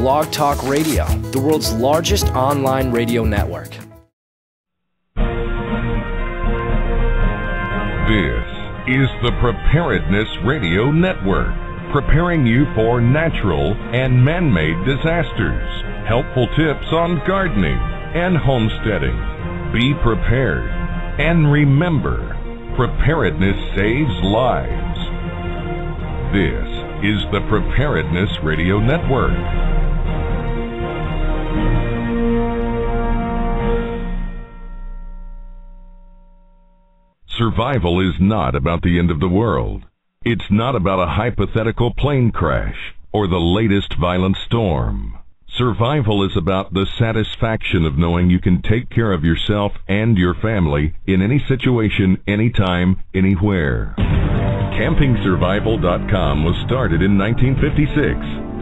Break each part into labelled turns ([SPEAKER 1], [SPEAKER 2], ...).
[SPEAKER 1] Blog Talk Radio, the world's largest online radio network.
[SPEAKER 2] This is the Preparedness Radio Network, preparing you for natural and man-made disasters. Helpful tips on gardening and homesteading. Be prepared. And remember, preparedness saves lives. This is the Preparedness Radio Network. Survival is not about the end of the world. It's not about a hypothetical plane crash or the latest violent storm. Survival is about the satisfaction of knowing you can take care of yourself and your family in any situation, anytime, anywhere. CampingSurvival.com was started in 1956.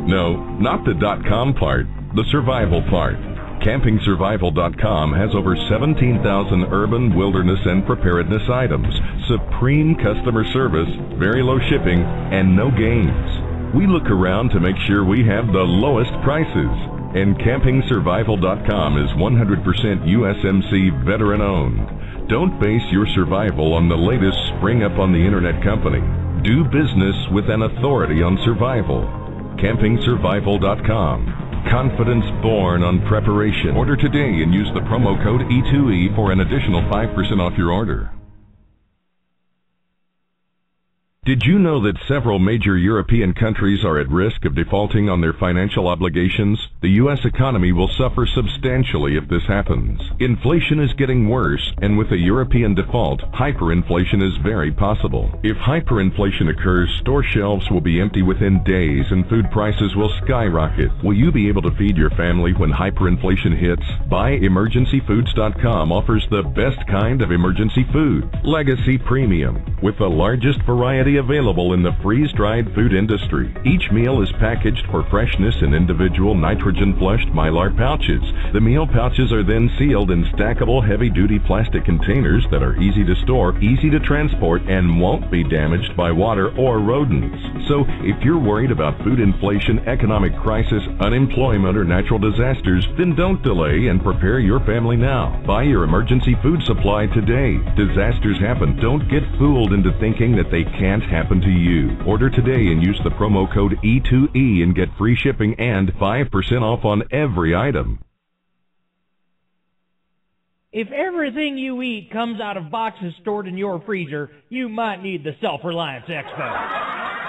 [SPEAKER 2] No, not the .com part, the survival part. CampingSurvival.com has over 17,000 urban, wilderness, and preparedness items, supreme customer service, very low shipping, and no games. We look around to make sure we have the lowest prices, and CampingSurvival.com is 100% USMC veteran-owned. Don't base your survival on the latest spring-up-on-the-internet company. Do business with an authority on survival. CampingSurvival.com. Confidence born on preparation. Order today and use the promo code E2E for an additional 5% off your order. Did you know that several major European countries are at risk of defaulting on their financial obligations? The U.S. economy will suffer substantially if this happens. Inflation is getting worse, and with a European default, hyperinflation is very possible. If hyperinflation occurs, store shelves will be empty within days and food prices will skyrocket. Will you be able to feed your family when hyperinflation hits? BuyEmergencyFoods.com offers the best kind of emergency food, Legacy Premium, with the largest variety available in the freeze-dried food industry. Each meal is packaged for freshness in individual nitrogen-flushed Mylar pouches. The meal pouches are then sealed in stackable heavy-duty plastic containers that are easy to store, easy to transport, and won't be damaged by water or rodents. So, if you're worried about food inflation, economic crisis, unemployment, or natural disasters, then don't delay and prepare your family now. Buy your emergency food supply today. Disasters happen. Don't get fooled into thinking that they can't happen to you. Order today and use the promo code E2E and get free shipping and 5% off on every item.
[SPEAKER 3] If everything you eat comes out of boxes stored in your freezer, you might need the Self-Reliance Expo.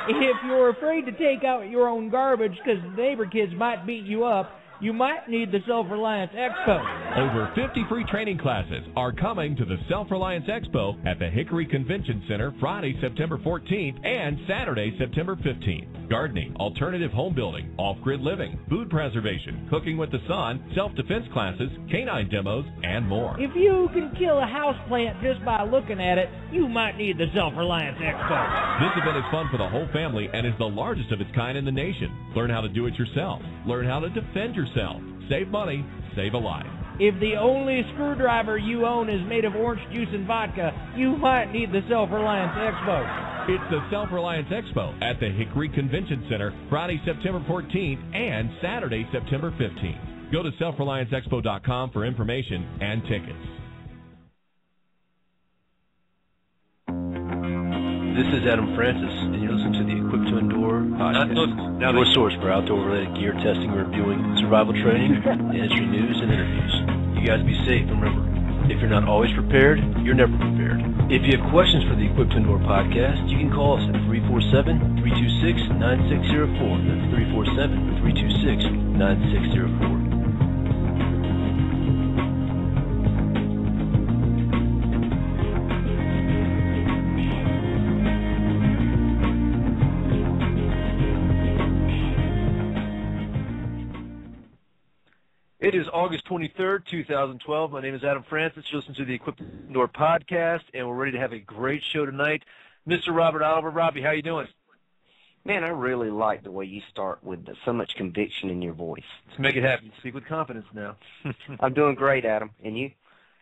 [SPEAKER 3] If you're afraid to take out your own garbage because the neighbor kids might beat you up, you might need the Self-Reliance Expo.
[SPEAKER 4] Over 50 free training classes are coming to the Self-Reliance Expo at the Hickory Convention Center Friday, September 14th and Saturday, September 15th. Gardening, alternative home building, off-grid living, food preservation, cooking with the sun, self-defense classes, canine demos, and more.
[SPEAKER 3] If you can kill a houseplant just by looking at it, you might need the Self-Reliance Expo.
[SPEAKER 4] This event is fun for the whole family and is the largest of its kind in the nation. Learn how to do it yourself. Learn how to defend yourself. Save money, save a life.
[SPEAKER 3] If the only screwdriver you own is made of orange juice and vodka, you might need the Self-Reliance Expo.
[SPEAKER 4] It's the Self-Reliance Expo at the Hickory Convention Center Friday, September 14th and Saturday, September 15th. Go to selfrelianceexpo.com for information and tickets.
[SPEAKER 5] This is Adam Francis, and you're listening to the Equip2Endure podcast. Your source for outdoor-related gear testing, reviewing, survival training, industry news, and interviews. You guys be safe, and remember, if you're not always prepared, you're never prepared. If you have questions for the Equip2Endure podcast, you can call us at 347-326-9604. That's 347-326-9604. It is August 23rd, 2012. My name is Adam Francis. You listen to the Equip2Endure podcast, and we're ready to have a great show tonight. Mr. Robert Oliver. Robbie, how you doing?
[SPEAKER 6] Man, I really like the way you start with so much conviction in your voice.
[SPEAKER 5] Let's make it happen. Speak with confidence now.
[SPEAKER 6] I'm doing great, Adam. And you?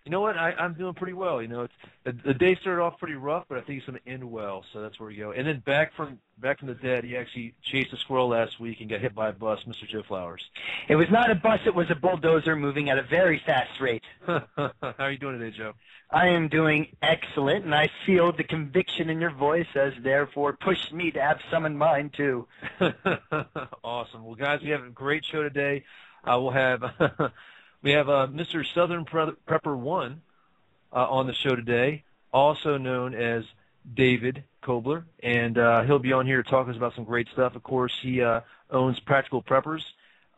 [SPEAKER 5] You know what? I'm doing pretty well. You know, the day started off pretty rough, but I think it's going to end well. So that's where we go. And then back from the dead, he actually chased a squirrel last week and got hit by a bus, Mr. Joe Flowers.
[SPEAKER 7] It was not a bus; it was a bulldozer moving at a very fast rate.
[SPEAKER 5] How are you doing today, Joe?
[SPEAKER 7] I am doing excellent, and I feel the conviction in your voice has therefore pushed me to have some in mind too.
[SPEAKER 5] Awesome. Well, guys, we have a great show today. We'll have. We have Mr. Southern Prepper 1 on the show today, also known as David Kobler, and he'll be on here to talk to us about some great stuff. Of course, he owns Practical Preppers,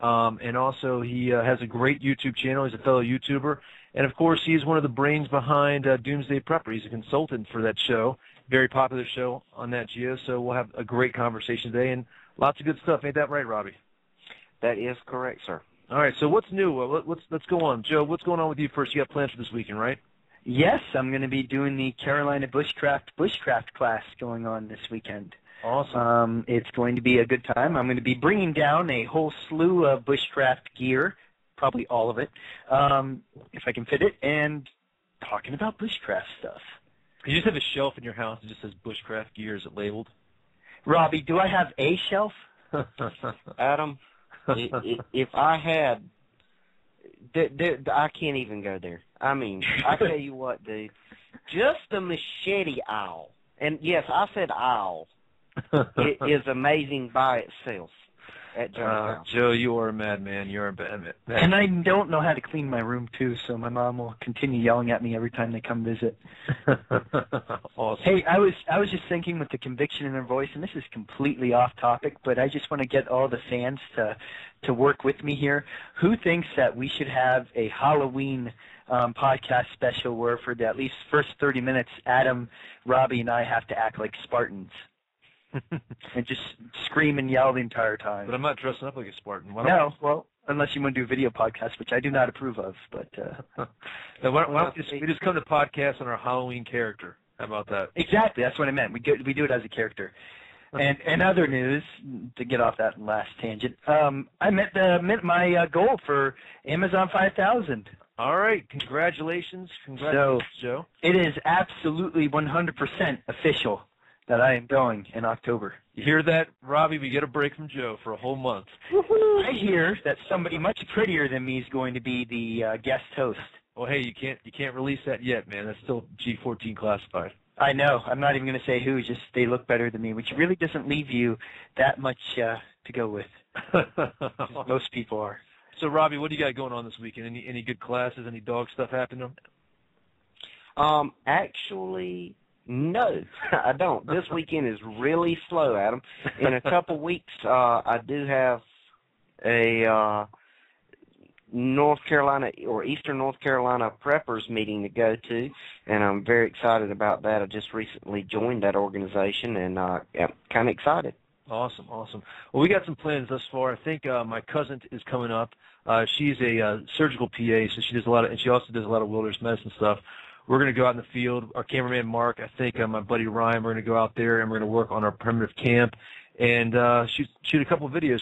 [SPEAKER 5] and also he has a great YouTube channel. He's a fellow YouTuber, and of course, he's one of the brains behind Doomsday Preppers. He's a consultant for that show, very popular show on Natgeos, so we'll have a great conversation today and lots of good stuff. Ain't that right, Robbie?
[SPEAKER 6] That is correct, sir.
[SPEAKER 5] All right, so what's new? Let's go on. Joe, what's going on with you first? You got plans for this weekend, right?
[SPEAKER 7] Yes, I'm going to be doing the Carolina Bushcraft class going on this weekend.
[SPEAKER 5] Awesome.
[SPEAKER 7] It's going to be a good time. I'm going to be bringing down a whole slew of bushcraft gear, probably all of it, if I can fit it, and talking about bushcraft stuff.
[SPEAKER 5] You just have a shelf in your house that just says bushcraft gear. Is it labeled?
[SPEAKER 7] Robbie, do I have a shelf?
[SPEAKER 6] Adam, if I had, I can't even go there. I mean, I tell you what, dude, just the machete aisle, and yes, I said aisle, it is amazing by itself. At
[SPEAKER 5] Joe, you are a madman. You're a bad man.
[SPEAKER 7] And I don't know how to clean my room, too, so my mom will continue yelling at me every time they come visit.
[SPEAKER 5] Awesome.
[SPEAKER 7] Hey, I was just thinking with the conviction in her voice, and this is completely off topic, but I just want to get all the fans to work with me here. Who thinks that we should have a Halloween podcast special where for the at least first 30 minutes, Adam, Robbie, and I have to act like Spartans? And just scream and yell the entire time.
[SPEAKER 5] But I'm not dressing up like a Spartan.
[SPEAKER 7] Well, unless you want to do a video podcast, which I do not approve of. But
[SPEAKER 5] now, why don't we just come to podcast on our Halloween character? How about that?
[SPEAKER 7] Exactly, that's what I meant. We do it as a character. And other news, to get off that last tangent, I met my goal for Amazon 5000.
[SPEAKER 5] All right, congratulations, Joe.
[SPEAKER 7] It is absolutely 100% official that I am going in October.
[SPEAKER 5] You hear that, Robbie? We get a break from Joe for a whole month.
[SPEAKER 7] I hear that somebody much prettier than me is going to be the guest host.
[SPEAKER 5] Well, hey, you can't release that yet, man. That's still G14 classified.
[SPEAKER 7] I know. I'm not even going to say who. Just they look better than me, which really doesn't leave you that much to go with. Most people are.
[SPEAKER 5] So, Robbie, what do you got going on this weekend? Any good classes? Any dog stuff happening?
[SPEAKER 6] Actually, no, I don't. This weekend is really slow, Adam. In a couple weeks, I do have a North Carolina or Eastern North Carolina Preppers meeting to go to, and I'm very excited about that. I just recently joined that organization, and I'm kind of excited.
[SPEAKER 5] Awesome. Well, we got some plans thus far. I think my cousin is coming up. She's a surgical PA, so she does and she also does a lot of wilderness medicine stuff. We're going to go out in the field. Our cameraman, Mark, I think my buddy Ryan, we're going to go out there and we're going to work on our primitive camp and shoot a couple of videos.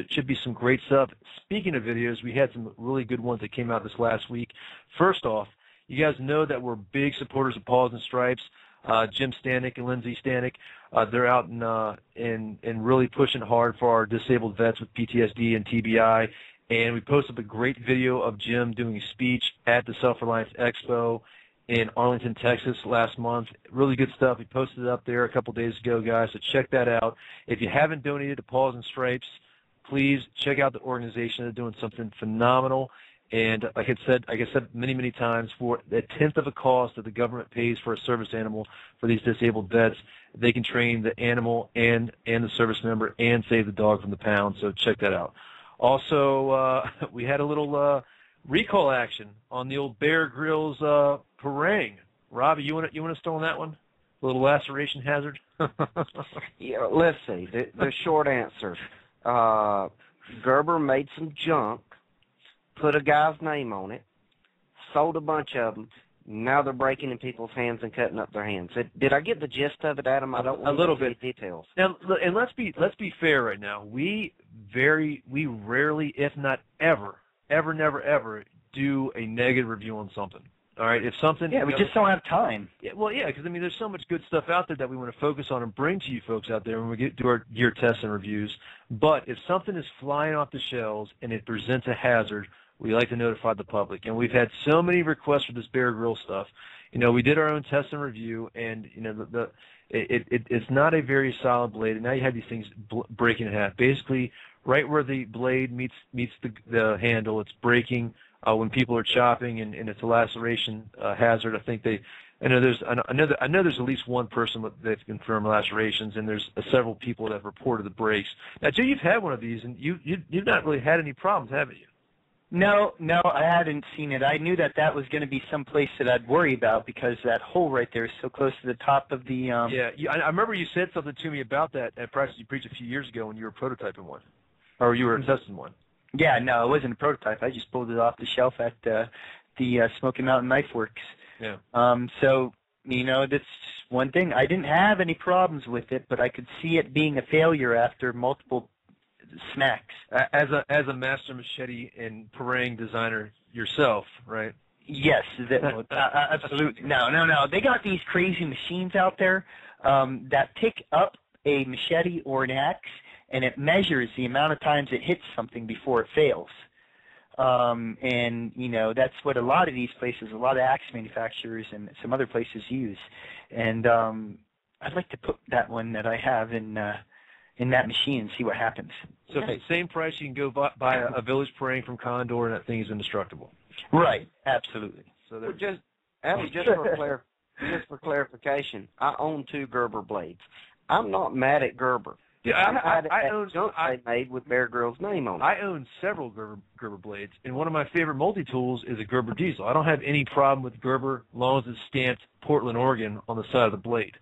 [SPEAKER 5] Should be some great stuff. Speaking of videos, we had some really good ones that came out this last week. First off, you guys know that we're big supporters of Paws and Stripes. Jim Stanek and Lindsay Stanek, they're out and really pushing hard for our disabled vets with PTSD and TBI. And we posted a great video of Jim doing a speech at the Self-Reliance Expo in Arlington, Texas last month. Really good stuff. We posted it up there a couple days ago, guys, so check that out. If you haven't donated to Paws and Stripes, please check out the organization. They're doing something phenomenal. And like I said many, many times, for a tenth of a cost that the government pays for a service animal for these disabled vets, they can train the animal and the service member and save the dog from the pound, so check that out. Also, we had a little recall action on the old Bear Grylls Parang. Robbie, you want to start on that one? A little laceration hazard?
[SPEAKER 6] Yeah, let's see. The short answer. Gerber made some junk, put a guy's name on it, sold a bunch of them. Now they're breaking in people's hands and cutting up their hands. Did I get the gist of it, Adam? I don't want
[SPEAKER 5] a little bit
[SPEAKER 6] details.
[SPEAKER 5] Now, and let's be fair right now. We rarely, if not ever, never do a negative review on something. All right, if something...
[SPEAKER 7] Yeah, we just don't have time.
[SPEAKER 5] Yeah, well, yeah, because, I mean, there's so much good stuff out there that we want to focus on and bring to you folks out there when we do our gear tests and reviews. But if something is flying off the shelves and it presents a hazard, we like to notify the public. And we've had so many requests for this Bear Grylls stuff. You know, we did our own test and review, and, you know, it's not a very solid blade. And now you have these things breaking in half. Basically, right where the blade meets the handle, it's breaking. When people are chopping and it's a laceration hazard, I know there's at least one person that's confirmed lacerations, and there's several people that have reported the breaks. Now, Joe, you've had one of these, and you've not really had any problems, haven't you?
[SPEAKER 7] No, I hadn't seen it. I knew that was going to be some place that I'd worry about because that hole right there is so close to the top of the.
[SPEAKER 5] Yeah, I remember you said something to me about that at Practice You Preach a few years ago when you were prototyping one, or you were testing one.
[SPEAKER 7] Yeah, no, it wasn't a prototype. I just pulled it off the shelf at the Smoky Mountain Knife Works.
[SPEAKER 5] Yeah.
[SPEAKER 7] So, you know, that's one thing. I didn't have any problems with it, but I could see it being a failure after multiple smacks.
[SPEAKER 5] As a master machete and parang designer yourself, right?
[SPEAKER 7] Yes, absolutely. No. They got these crazy machines out there that pick up a machete or an axe, and it measures the amount of times it hits something before it fails. And, you know, that's what a lot of these places, a lot of axe manufacturers and some other places use. And I'd like to put that one that I have in that machine and see what happens.
[SPEAKER 5] So for the same price, you can go buy a village parang from Condor, and that thing is indestructible.
[SPEAKER 7] Right, absolutely.
[SPEAKER 5] So
[SPEAKER 6] just for clarification, I own 2 Gerber blades. I'm not mad at Gerber.
[SPEAKER 5] Yeah, I own
[SPEAKER 6] made with Bear Grylls' name on it.
[SPEAKER 5] I own several Gerber blades, and one of my favorite multi-tools is a Gerber diesel. I don't have any problem with Gerber as long as it's stamped Portland, Oregon on the side of the blade.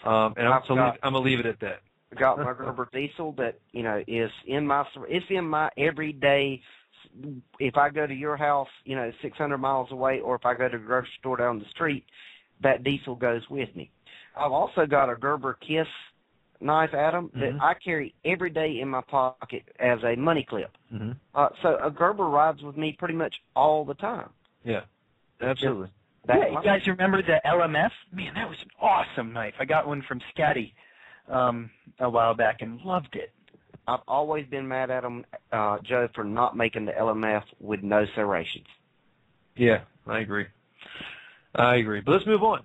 [SPEAKER 5] And I'm going to leave it at that.
[SPEAKER 6] I got my Gerber diesel that, you know, is in my everyday. If I go to your house, you know, 600 miles away, or if I go to the grocery store down the street, that diesel goes with me. I've also got a Gerber Kiss knife, Adam, that I carry every day in my pocket as a money clip.
[SPEAKER 5] Mm-hmm.
[SPEAKER 6] So a Gerber rides with me pretty much all the time.
[SPEAKER 5] Yeah, absolutely.
[SPEAKER 7] Yeah, you guys remember the LMF? Man, that was an awesome knife. I got one from Scotty a while back and loved it.
[SPEAKER 6] I've always been mad at them, Joe, for not making the LMF with no serrations.
[SPEAKER 5] Yeah, I agree. But let's move on.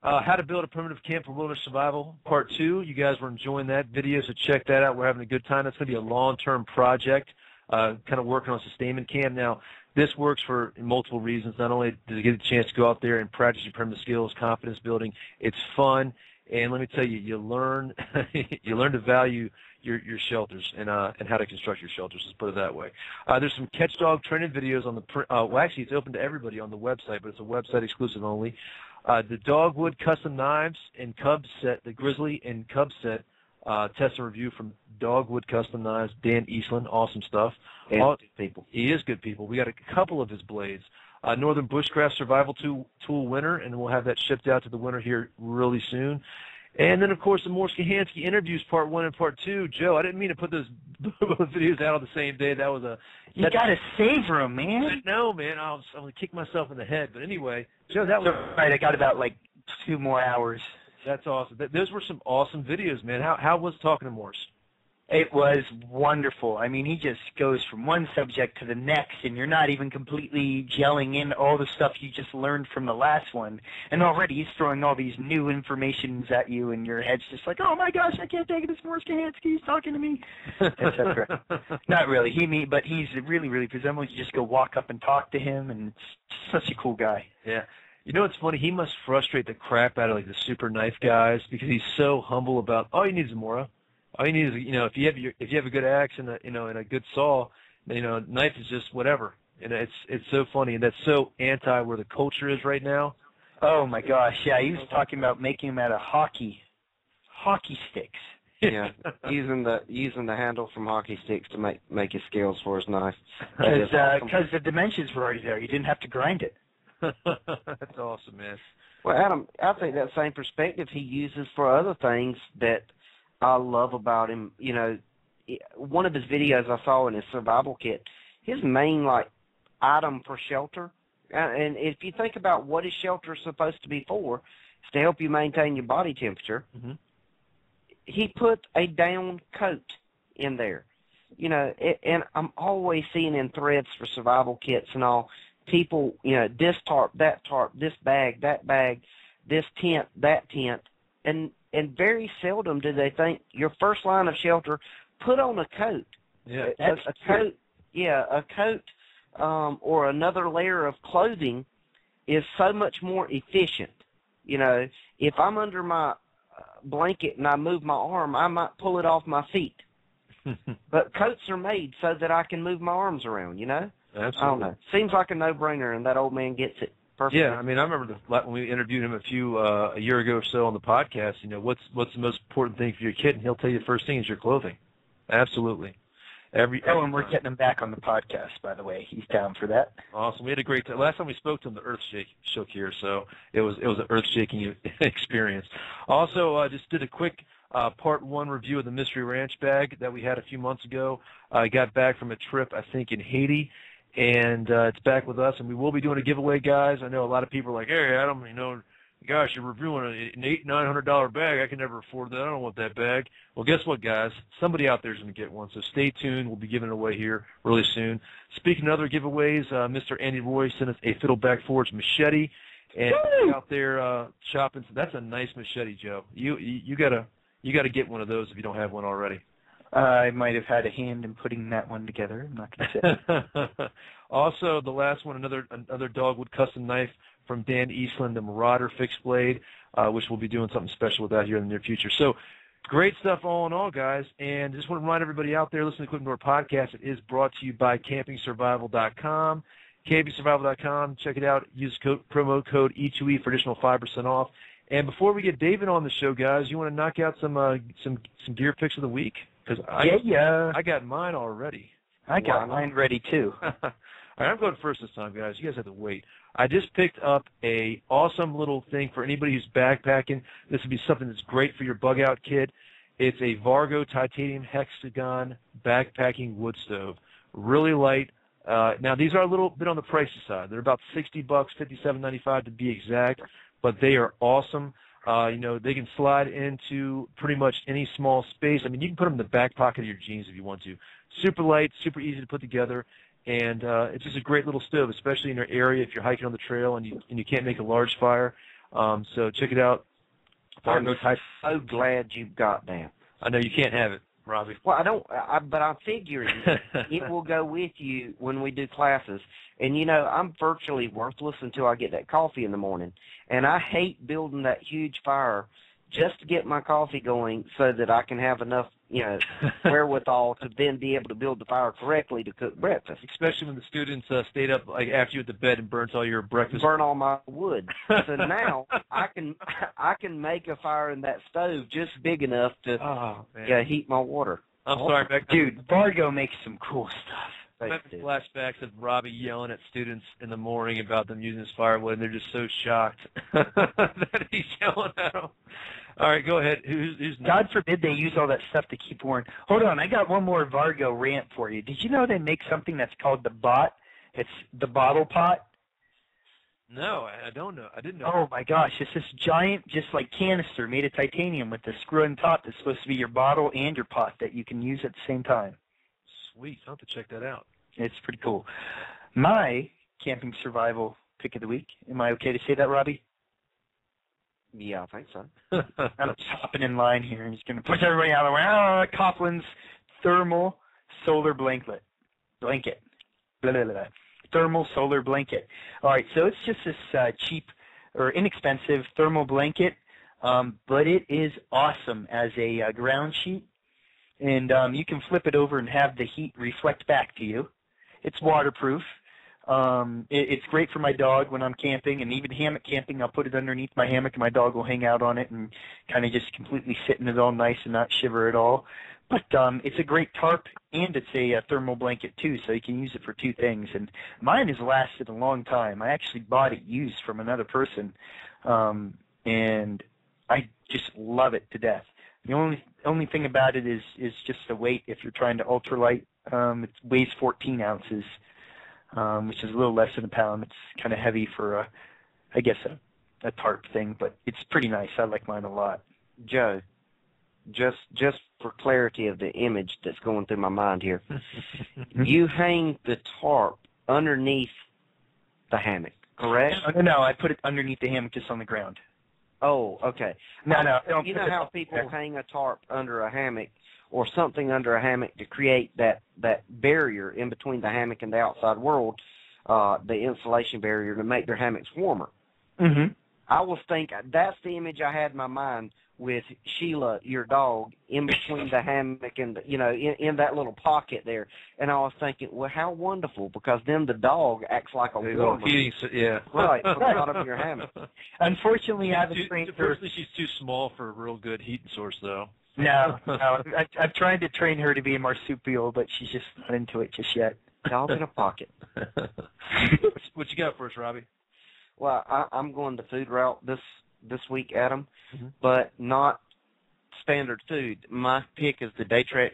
[SPEAKER 5] How to build a primitive camp for wilderness survival, part 2. You guys were enjoying that video, so check that out. We're having a good time. That's going to be a long-term project, kind of working on sustainment camp. Now, this works for multiple reasons. Not only does it get a chance to go out there and practice your primitive skills, confidence building, it's fun, and let me tell you, you learn to value your shelters and how to construct your shelters. Let's put it that way. There's some catch dog training videos on the well, actually, it's open to everybody on the website, but it's a website exclusive only. The Dogwood Custom Knives and Cub set, the Grizzly and Cub set, test and review from Dogwood Custom Knives, Dan Eastland, awesome stuff.
[SPEAKER 6] Good people.
[SPEAKER 5] He is good people. We got a couple of his blades. Northern Bushcraft Survival Tool winner, and we'll have that shipped out to the winner here really soon. And then, of course, the Morris Kahansky interviews, part 1 and part 2. Joe, I didn't mean to put those both videos out on the same day. That was
[SPEAKER 7] you got to savor them, man.
[SPEAKER 5] No, man. I'm going to kick myself in the head. But anyway, Joe, that was
[SPEAKER 7] right. I got about 2 more hours.
[SPEAKER 5] That's awesome. Those were some awesome videos, man. How was talking to Morris?
[SPEAKER 7] It was wonderful. I mean, he just goes from one subject to the next, and you're not even completely gelling in all the stuff you just learned from the last one. And already he's throwing all these new informations at you, and your head's just like, oh, my gosh, I can't take it. It's Morris Kahansky. He's talking to me, etc. Not really. But he's really, really presentable. You just go walk up and talk to him, and it's such a cool guy.
[SPEAKER 5] Yeah. You know what's funny? He must frustrate the crap out of the super knife guys because he's so humble about, all you need is a Mora. All you need is, if you have a good axe and a good saw, knife is just whatever. And it's so funny, and that's so anti where the culture is right now.
[SPEAKER 7] Oh my gosh, yeah, he was talking about making them out of hockey sticks.
[SPEAKER 6] Yeah, using the handle from hockey sticks to make his scales for his knife.
[SPEAKER 7] Because the dimensions were already there, you didn't have to grind it.
[SPEAKER 5] That's awesome, man.
[SPEAKER 6] Well, Adam, I think that same perspective he uses for other things that I love about him. One of his videos I saw in his survival kit, his main item for shelter And if you think about what is shelter supposed to be for, it's to help you maintain your body temperature.
[SPEAKER 5] Mm-hmm.
[SPEAKER 6] He put a down coat in there. You know, and I'm always seeing in threads for survival kits and all, people, you know, this tarp, this bag, that bag, this tent, that tent, and very seldom do they think your first line of shelter, put on a coat.
[SPEAKER 5] Yeah,
[SPEAKER 6] a coat. Yeah, a coat or another layer of clothing is so much more efficient. You know, if I'm under my blanket and I move my arm, I might pull it off my feet. But coats are made so that I can move my arms around, you know?
[SPEAKER 5] Absolutely.
[SPEAKER 6] I don't know. Seems like a no-brainer, and that old man gets it perfectly.
[SPEAKER 5] Yeah, I mean, I remember when we interviewed him a year ago or so on the podcast, you know, what's the most important thing for your kid? And he'll tell you the first thing is your clothing. Absolutely.
[SPEAKER 7] And we're getting him back on the podcast, by the way. He's down for that.
[SPEAKER 5] Awesome. We had a great time. Last time we spoke to him, the earth shook here, so it was an earth-shaking experience. Also, just did a quick part 1 review of the Mystery Ranch bag that we had a few months ago. I got back from a trip, I think, in Haiti, and it's back with us, and we will be doing a giveaway, guys. I know a lot of people are like, hey, Adam, you know, gosh, you're reviewing an $800-900 bag. I can never afford that. I don't want that bag. Well, guess what, guys? Somebody out there is going to get one, so stay tuned. We'll be giving it away here really soon. Speaking of other giveaways, Mr. Andy Roy sent us a Fiddleback Forge machete, and out there shopping. That's a nice machete, Joe. You gotta get one of those if you don't have one already.
[SPEAKER 7] I might have had a hand in putting that one together. I'm not going to say.
[SPEAKER 5] Also, the last one, another Dogwood custom knife from Dan Eastland, the Marauder fixed blade, which we'll be doing something special with that here in the near future. So great stuff all in all, guys. And just want to remind everybody out there listening to the Equip2Endure podcast, it is brought to you by CampingSurvival.com. CampingSurvival.com. Check it out. Use promo code E2E for additional 5% off. And before we get David on the show, guys, you want to knock out some gear picks of the week? Because I got mine already.
[SPEAKER 7] I got mine ready, too.
[SPEAKER 5] All right, I'm going first this time, guys. You guys have to wait. I just picked up a awesome little thing for anybody who's backpacking. This would be something that's great for your bug-out kit. It's a Vargo titanium hexagon backpacking wood stove. Really light. Now, these are a little bit on the pricey side. They're about $60, $57.95 to be exact, but they are awesome. You know, they can slide into pretty much any small space. I mean, you can put them in the back pocket of your jeans if you want to. Super light, super easy to put together, and it's just a great little stove, especially in your area if you're hiking on the trail and you can't make a large fire. So check it out.
[SPEAKER 6] I'm so glad you got that.
[SPEAKER 5] I know you can't have it, Robbie.
[SPEAKER 6] Well, but I'm figuring it will go with you when we do classes. And, you know, I'm virtually worthless until I get that coffee in the morning. And I hate building that huge fire just to get my coffee going so that I can have enough, you know, wherewithal to then be able to build the fire correctly to cook breakfast.
[SPEAKER 5] Especially when the students stayed up like after you at the bed and burnt all your breakfast.
[SPEAKER 6] Burn all my wood. So now I can make a fire in that stove just big enough to heat my water.
[SPEAKER 5] I'm sorry,
[SPEAKER 7] dude. Vargo makes some cool stuff.
[SPEAKER 5] I have flashbacks of Robbie yelling at students in the morning about them using his firewood, and they're just so shocked that he's yelling at them. All right, go ahead. Who's
[SPEAKER 7] God forbid they use all that stuff to keep warm. Hold on, I got one more Vargo rant for you. Did you know they make something that's called the bot? It's the bottle pot.
[SPEAKER 5] No, I don't know. I didn't know.
[SPEAKER 7] Oh, my gosh. It's this giant, just like canister made of titanium with the screw on top that's supposed to be your bottle and your pot that you can use at the same time.
[SPEAKER 5] Sweet. I'll have to check that out.
[SPEAKER 7] It's pretty cool. My camping survival pick of the week. Am I okay to say that, Robbie?
[SPEAKER 6] Yeah, I think so.
[SPEAKER 7] I'm just hopping in line here and just going to push everybody out of the way. Coughlin's thermal solar blanket. Blah, blah, blah. Thermal solar blanket. All right, so it's just this cheap or inexpensive thermal blanket, but it is awesome as a ground sheet. And you can flip it over and have the heat reflect back to you. It's waterproof. It's great for my dog when I'm camping, and even hammock camping. I'll put it underneath my hammock, and my dog will hang out on it and kind of just completely sit in it all nice and not shiver at all. But it's a great tarp, and it's a thermal blanket, too, so you can use it for two things. And mine has lasted a long time. I actually bought it used from another person, and I just love it to death. The only thing about it is just the weight if you're trying to ultralight. It weighs 14 ounces. which is a little less than a pound. It's kind of heavy for, a tarp thing, but it's pretty nice. I like mine a lot.
[SPEAKER 6] Joe, just for clarity of the image that's going through my mind here, you hang the tarp underneath the hammock, correct?
[SPEAKER 7] No, I put it underneath the hammock, just on the ground.
[SPEAKER 6] Oh, okay.
[SPEAKER 7] No.
[SPEAKER 6] You know how people hang a tarp under a hammock or something under a hammock to create that barrier in between the hammock and the outside world, the insulation barrier to make their hammocks warmer.
[SPEAKER 7] Mm-hmm.
[SPEAKER 6] I was thinking, that's the image I had in my mind with Sheila, your dog, in between the hammock and, in that little pocket there. And I was thinking, well, how wonderful, because then the dog acts like a warmer.
[SPEAKER 8] Yeah.
[SPEAKER 6] Right, out of your hammock.
[SPEAKER 7] Unfortunately, I haven't trained her.
[SPEAKER 8] Firstly, she's too small for a real good heat source, though.
[SPEAKER 7] No. I've tried to train her to be a marsupial, but she's just not into it just yet.
[SPEAKER 6] Dog in a pocket.
[SPEAKER 8] What you got for us, Robbie?
[SPEAKER 6] Well, I'm going the food route this week, Adam, but not standard food. My pick is the Datrex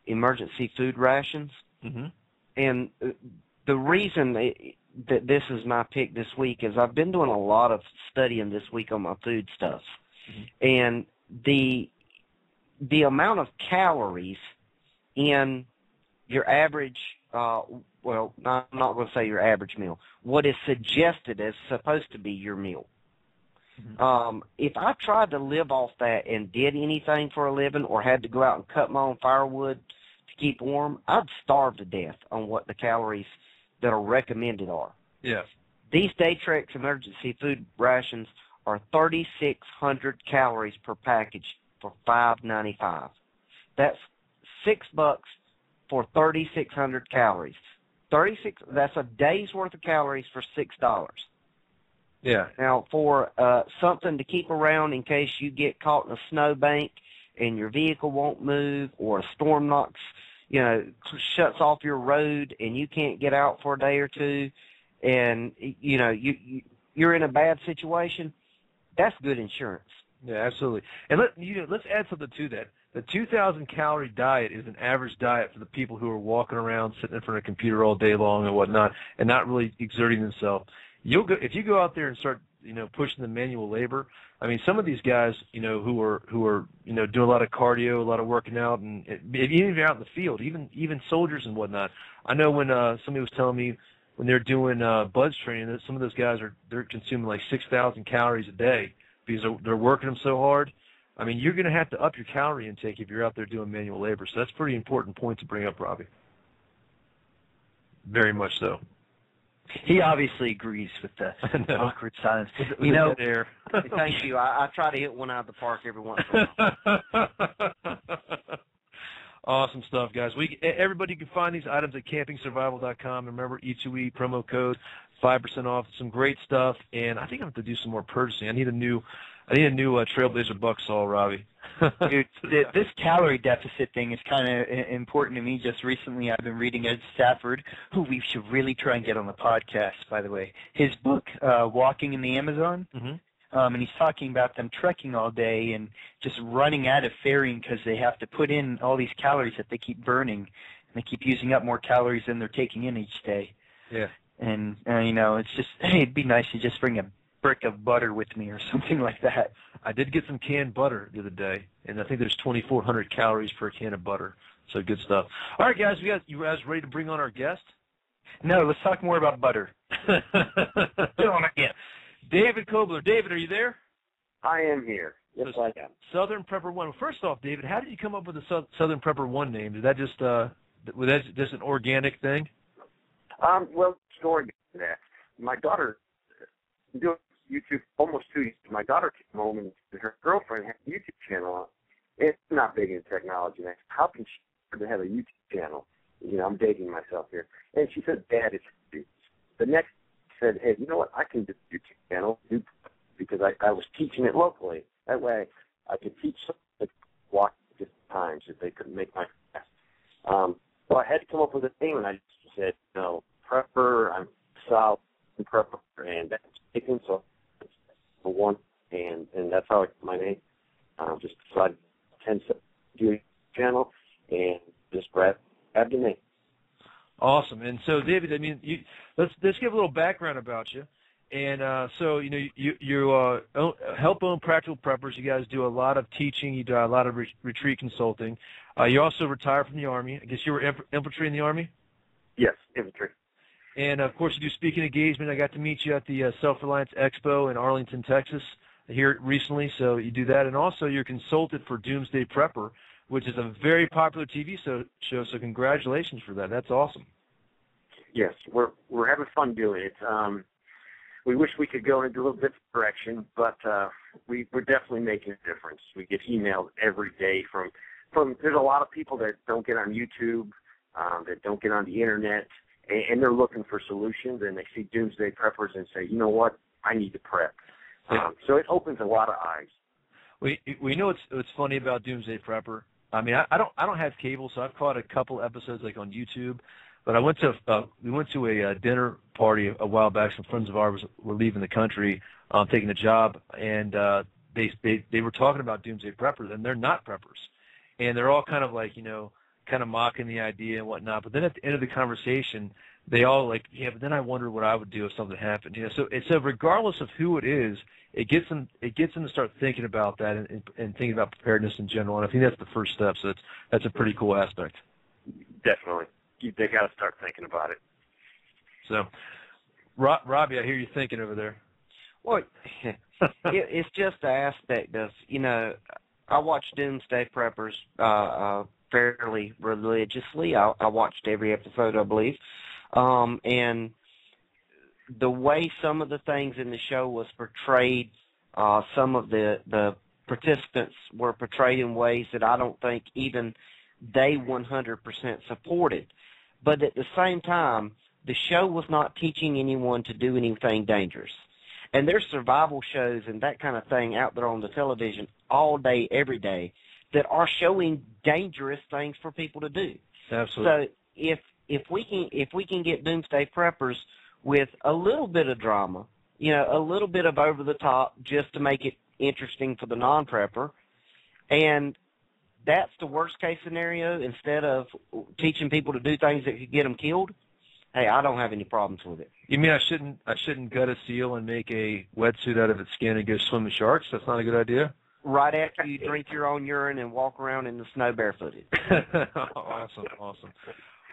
[SPEAKER 6] emergency food rations.
[SPEAKER 8] Mm-hmm.
[SPEAKER 6] And the reason that this is my pick this week is I've been doing a lot of studying this week on my food stuff. And the amount of calories in your average, I'm not going to say your average meal, what is suggested as supposed to be your meal. If I tried to live off that and did anything for a living or had to go out and cut my own firewood to keep warm, I'd starve to death on what the calories that are recommended are.
[SPEAKER 8] Yeah.
[SPEAKER 6] These Datrex emergency food rations are 3,600 calories per package for $5.95. That's $6 for 3,600 calories. That's a day's worth of calories for $6.
[SPEAKER 8] Yeah.
[SPEAKER 6] Now, for something to keep around in case you get caught in a snowbank and your vehicle won't move, or a storm shuts off your road and you can't get out for a day or two, and you're in a bad situation, that's good insurance.
[SPEAKER 8] Yeah, absolutely. And let's add something to that. The 2,000-calorie diet is an average diet for the people who are walking around, sitting in front of a computer all day long and whatnot, and not really exerting themselves. If you go out there and start, pushing the manual labor. I mean, some of these guys, who are doing a lot of cardio, a lot of working out, and even out in the field, even soldiers and whatnot. I know when somebody was telling me when they're doing buzz training, that some of those guys they're consuming like 6,000 calories a day because they're working them so hard. I mean, you're going to have to up your calorie intake if you're out there doing manual labor. So that's a pretty important point to bring up, Robbie. Very much so.
[SPEAKER 7] He obviously agrees with the awkward silence.
[SPEAKER 8] Air.
[SPEAKER 6] Thank you. I try to hit one out of the park every once in a while.
[SPEAKER 8] Awesome stuff, guys. Everybody can find these items at campingsurvival.com. Remember, E2E promo code, 5% off. Some great stuff, and I think I have to do some more purchasing. I need a new Trailblazer Bucksaw, Robbie.
[SPEAKER 7] Dude, this calorie deficit thing is kind of important to me. Just recently, I've been reading Ed Stafford, who we should really try and get on the podcast, by the way. His book, Walking in the Amazon, and he's talking about them trekking all day and just running out of fairing because they have to put in all these calories that they keep burning, and they keep using up more calories than they're taking in each day.
[SPEAKER 8] Yeah.
[SPEAKER 7] And, it's just, hey, it'd be nice to just bring a brick of butter with me or something like that.
[SPEAKER 8] I did get some canned butter the other day, and I think there's 2,400 calories per can of butter. So good stuff. All right, guys, you guys ready to bring on our guest?
[SPEAKER 7] No, let's talk more about butter.
[SPEAKER 8] David Kobler. David, are you there?
[SPEAKER 9] I am here. Yes, I am.
[SPEAKER 8] Southern Prepper 1. First off, David, how did you come up with the Southern Prepper 1 name? Did that was that just an organic thing?
[SPEAKER 9] Well, story to that. My daughter, doing YouTube almost 2 years. My daughter came home and her girlfriend had a YouTube channel on. It's not big in technology. And I said, how can she have a YouTube channel? I'm dating myself here. And she said, Dad, it's free. The next said, hey, you know what? I can do a YouTube channel because I was teaching it locally. That way I could teach some walk different times if they couldn't make my class. So I had to come up with a name, and I just said, Prepper, I'm South Prepper, and that's taken, so it's for one, and that's how I got my name. Just decided to do a channel and just grab the name.
[SPEAKER 8] Awesome. And so, David, I mean, let's give a little background about you. And so, you know, you help own Practical Preppers. You guys do a lot of teaching. You do a lot of retreat consulting. You also retired from the Army. I guess you were infantry in the Army?
[SPEAKER 9] Yes, infantry.
[SPEAKER 8] And, of course, you do speaking engagement. I got to meet you at the Self-Reliance Expo in Arlington, Texas, here recently. So you do that. And also you're consultant for Doomsday Prepper, which is a very popular TV show. So congratulations for that. That's awesome.
[SPEAKER 9] Yes, we're having fun doing it. We wish we could go into a little different direction, but we're definitely making a difference. We get emails every day from there's a lot of people that don't get on YouTube, that don't get on the internet, and they're looking for solutions, and they see Doomsday Preppers and say, you know what, I need to prep. So it opens a lot of eyes.
[SPEAKER 8] We know what's funny about Doomsday Prepper. I mean, I don't have cable, so I've caught a couple episodes like on YouTube. But we went to a dinner party a while back. Some friends of ours were leaving the country, taking a job, and they were talking about Doomsday Preppers, and they're not preppers, and they're all kind of like, you know, kind of mocking the idea and whatnot. But then at the end of the conversation, they all like, yeah, but then I wonder what I would do if something happened. You know, so regardless of who it is, it gets them to start thinking about that and thinking about preparedness in general. And I think that's the first step. So that's a pretty cool aspect.
[SPEAKER 9] Definitely. They got to start thinking about it.
[SPEAKER 8] So, Robbie, I hear you thinking over there.
[SPEAKER 6] Well, it's just the aspect of, you know, I watch Doomsday Preppers fairly religiously. I watched every episode, I believe. And the way some of the things in the show was portrayed, some of the participants were portrayed in ways that I don't think even they 100% supported. But at the same time, the show was not teaching anyone to do anything dangerous. And there's survival shows and that kind of thing out there on the television all day, every day, that are showing dangerous things for people to do.
[SPEAKER 8] Absolutely.
[SPEAKER 6] So if we can get Doomsday Preppers with a little bit of drama, you know, a little bit of over the top, just to make it interesting for the non-prepper, and that's the worst case scenario, instead of teaching people to do things that could get them killed, hey, I don't have any problems with it.
[SPEAKER 8] You mean I shouldn't gut a seal and make a wetsuit out of its skin and go swim with sharks? That's not a good idea?
[SPEAKER 6] Right after you drink your own urine and walk around in the snow barefooted.
[SPEAKER 8] Awesome.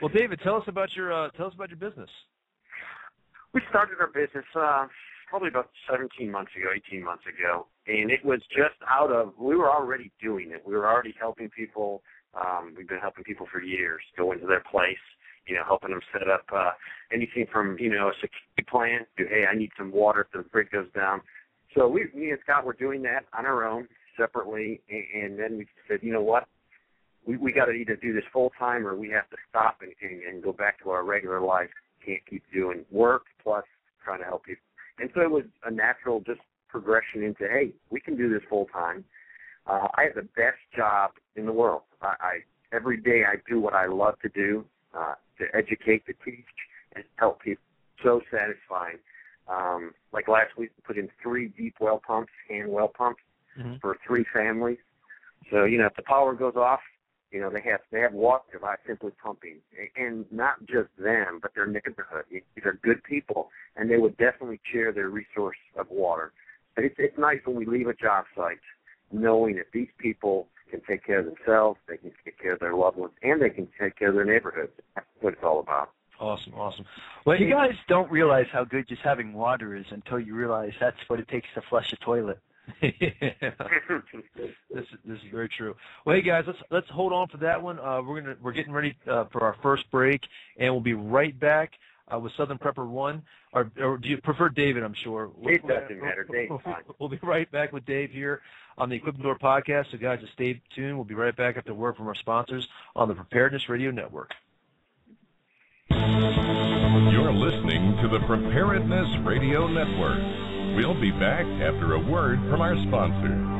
[SPEAKER 8] Well, David, tell us about your business.
[SPEAKER 9] We started our business probably about 18 months ago, and it was just we were already doing it. We were already helping people. We've been helping people for years, go into their place, you know, helping them set up anything from, you know, a security plan to, hey, I need some water if the fridge goes down. So me and Scott were doing that on our own, separately, and then we said, you know what, we got to either do this full-time or we have to stop and go back to our regular life. Can't keep doing work plus trying to help people. And so it was a natural just progression into, hey, we can do this full-time. I have the best job in the world. Every day I do what I love to do, to educate, to teach, and help people. So satisfying. Like last week, we put in 3 deep well pumps, hand well pumps, for 3 families. So, you know, if the power goes off, you know, they have water by simply pumping. And not just them, but their neighborhood. These are good people, and they would definitely share their resource of water. But it's nice when we leave a job site knowing that these people can take care of themselves, they can take care of their loved ones, and they can take care of their neighborhoods. That's what it's all about.
[SPEAKER 8] Awesome.
[SPEAKER 7] Well, you guys don't realize how good just having water is until you realize that's what it takes to flush a toilet.
[SPEAKER 8] This is very true. Well, hey guys, let's hold on for that one. We're getting ready for our first break, and we'll be right back with Southern Prepper 1. Or do you prefer David? I'm sure
[SPEAKER 9] it doesn't matter. Dave's fine.
[SPEAKER 8] We'll be right back with Dave here on the Equip2Endure podcast. So guys, just stay tuned. We'll be right back after word from our sponsors on the Preparedness Radio Network.
[SPEAKER 2] You're listening to the Preparedness Radio Network. We'll be back after a word from our sponsor.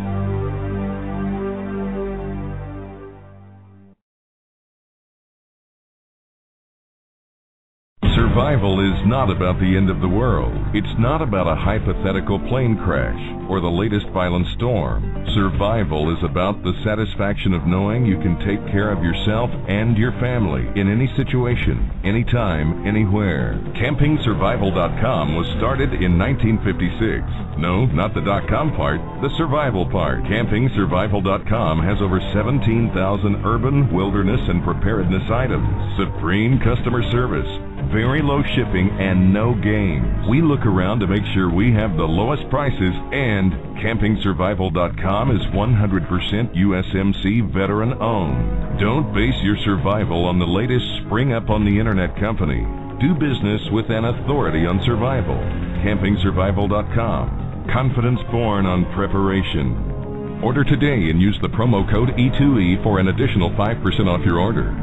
[SPEAKER 2] Survival is not about the end of the world. It's not about a hypothetical plane crash or the latest violent storm. Survival is about the satisfaction of knowing you can take care of yourself and your family in any situation, anytime, anywhere. CampingSurvival.com was started in 1956. No, not the .com part, the survival part. CampingSurvival.com has over 17,000 urban, wilderness, and preparedness items. Supreme customer service, very low shipping, and no games. We look around to make sure we have the lowest prices, and CampingSurvival.com is 100% USMC veteran-owned. Don't base your survival on the latest spring-up-on-the-internet company. Do business with an authority on survival. CampingSurvival.com. Confidence born on preparation. Order today and use the promo code E2E for an additional 5% off your order.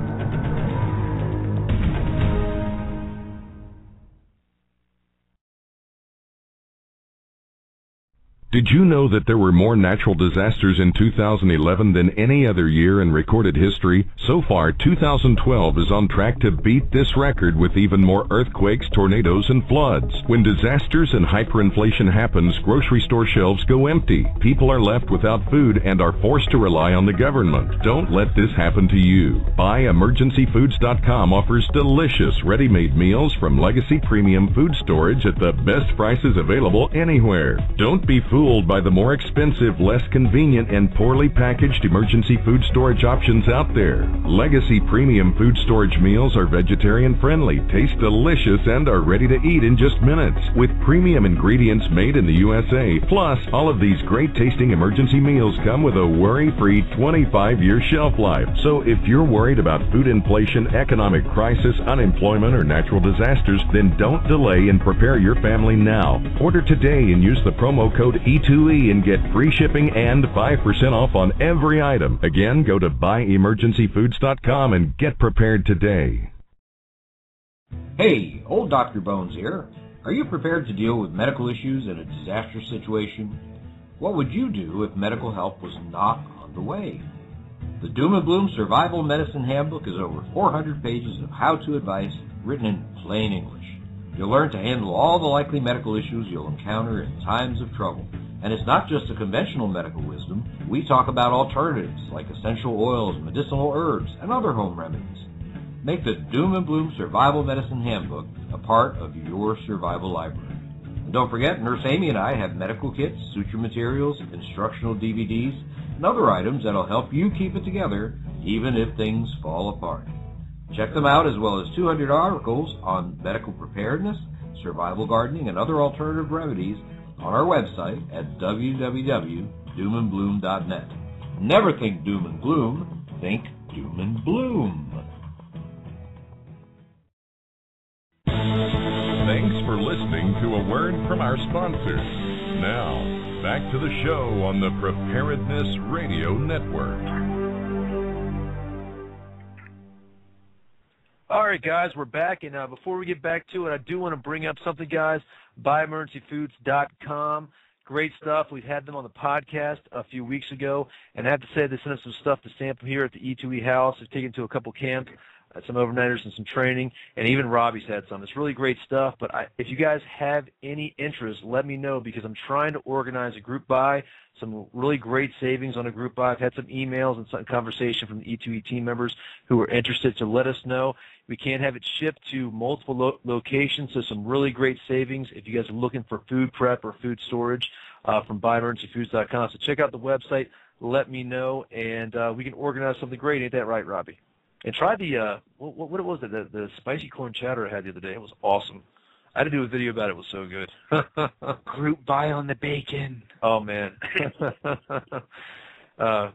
[SPEAKER 2] Did you know that there were more natural disasters in 2011 than any other year in recorded history? So far, 2012 is on track to beat this record with even more earthquakes, tornadoes, and floods. When disasters and hyperinflation happens, grocery store shelves go empty. People are left without food and are forced to rely on the government. Don't let this happen to you. BuyEmergencyFoods.com offers delicious ready-made meals from Legacy Premium Food Storage at the best prices available anywhere. Don't be fooled by the more expensive, less convenient, and poorly packaged emergency food storage options out there. Legacy Premium Food Storage meals are vegetarian friendly, taste delicious, and are ready to eat in just minutes. With premium ingredients made in the USA, plus all of these great tasting emergency meals come with a worry-free 25-year shelf life. So if you're worried about food inflation, economic crisis, unemployment, or natural disasters, then don't delay and prepare your family now. Order today and use the promo code E2E and get free shipping and 5% off on every item. Again, go to BuyEmergencyFoods.com and get prepared today.
[SPEAKER 10] Hey, Old Dr. Bones here. Are you prepared to deal with medical issues in a disaster situation? What would you do if medical help was not on the way? The Doom and Bloom Survival Medicine Handbook is over 400 pages of how-to advice written in plain English. You'll learn to handle all the likely medical issues you'll encounter in times of trouble. And it's not just a conventional medical wisdom. We talk about alternatives like essential oils, medicinal herbs, and other home remedies. Make the Doom and Bloom Survival Medicine Handbook a part of your survival library. And don't forget, Nurse Amy and I have medical kits, suture materials, instructional DVDs, and other items that'll help you keep it together even if things fall apart. Check them out, as well as 200 articles on medical preparedness, survival gardening, and other alternative remedies on our website at www.doomandbloom.net. Never think doom and gloom, think doom and bloom.
[SPEAKER 2] Thanks for listening to a word from our sponsors. Now, back to the show on the Preparedness Radio Network.
[SPEAKER 8] All right, guys, we're back, and before we get back to it, I do want to bring up something, guys. BuyEmergencyFoods.com. Great stuff. We've had them on the podcast a few weeks ago, and I have to say they sent us some stuff to sample here at the E2E house. We've taken to a couple camps, some overnighters and some training, and even Robbie's had some. It's really great stuff, but if you guys have any interest, let me know, because I'm trying to organize a group buy, some really great savings on a group buy. I've had some emails and some conversation from the E2E team members who are interested, so let us know. We can have it shipped to multiple locations, so some really great savings if you guys are looking for food prep or food storage from BuyEmergencyFoods.com. So check out the website, let me know, and we can organize something great. Ain't that right, Robbie? And try the, what was it, the spicy corn chowder I had the other day. It was awesome. I had to do a video about it. It was so good.
[SPEAKER 7] Group buy on the bacon.
[SPEAKER 8] Oh, man.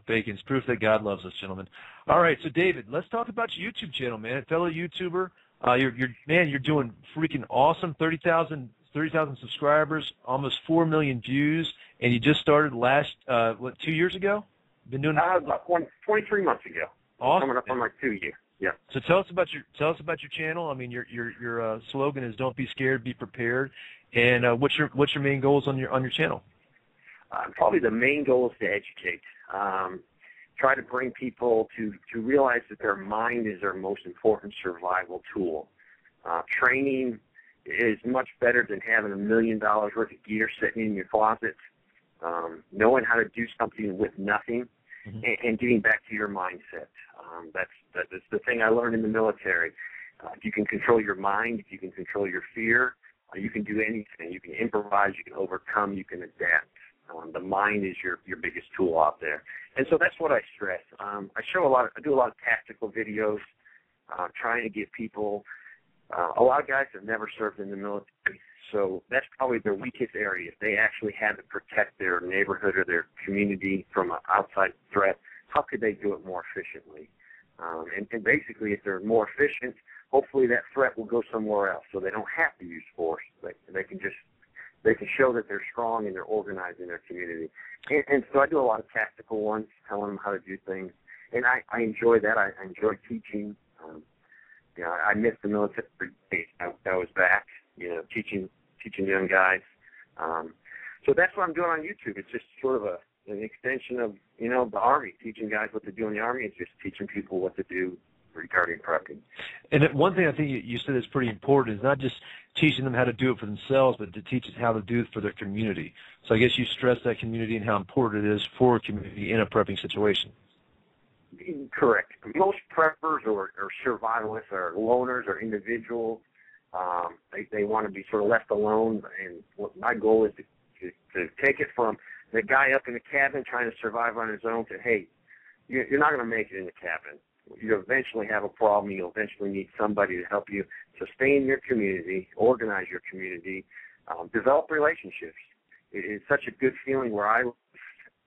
[SPEAKER 8] Bacon's proof that God loves us, gentlemen. All right, so David, let's talk about your YouTube channel, man. Fellow YouTuber, you're doing freaking awesome. 30,000 subscribers, almost 4 million views, and you just started 2 years ago? Been doing
[SPEAKER 9] about 23 months ago.
[SPEAKER 8] Awesome.
[SPEAKER 9] Coming up on like 2 years. Yeah.
[SPEAKER 8] So tell us about your channel. I mean, your slogan is "Don't be scared, be prepared." And what's your main goals on your channel?
[SPEAKER 9] Probably the main goal is to educate. Try to bring people to realize that their mind is their most important survival tool. Training is much better than having $1 million worth of gear sitting in your closet. Knowing how to do something with nothing, and getting back to your mindset. That's the thing I learned in the military. If you can control your mind, if you can control your fear, you can do anything. You can improvise, you can overcome, you can adapt. The mind is your biggest tool out there, and so that's what I stress. I do a lot of tactical videos, trying to get people. A lot of guys have never served in the military, so that's probably their weakest area. If they actually had to protect their neighborhood or their community from an outside threat, how could they do it more efficiently? And basically, if they're more efficient, hopefully that threat will go somewhere else, so they don't have to use force. They can show that they're strong and they're organized in their community. And so I do a lot of tactical ones, telling them how to do things, and I enjoy that. I enjoy teaching. I missed the military days. I was back, teaching young guys. So that's what I'm doing on YouTube. It's just sort of an extension of, the Army, teaching guys what to do in the Army. It's just teaching people what to do regarding prepping.
[SPEAKER 8] And one thing I think you said is pretty important is not just teaching them how to do it for themselves, but to teach them how to do it for their community. So I guess you stress that community and how important it is for a community in a prepping situation.
[SPEAKER 9] Correct. Most preppers or survivalists or loners or individuals, they want to be sort of left alone. And my goal is to take it from the guy up in the cabin trying to survive on his own to, hey, you're not going to make it in the cabin. You'll eventually have a problem. You'll eventually need somebody to help you sustain your community, organize your community, develop relationships. It is such a good feeling where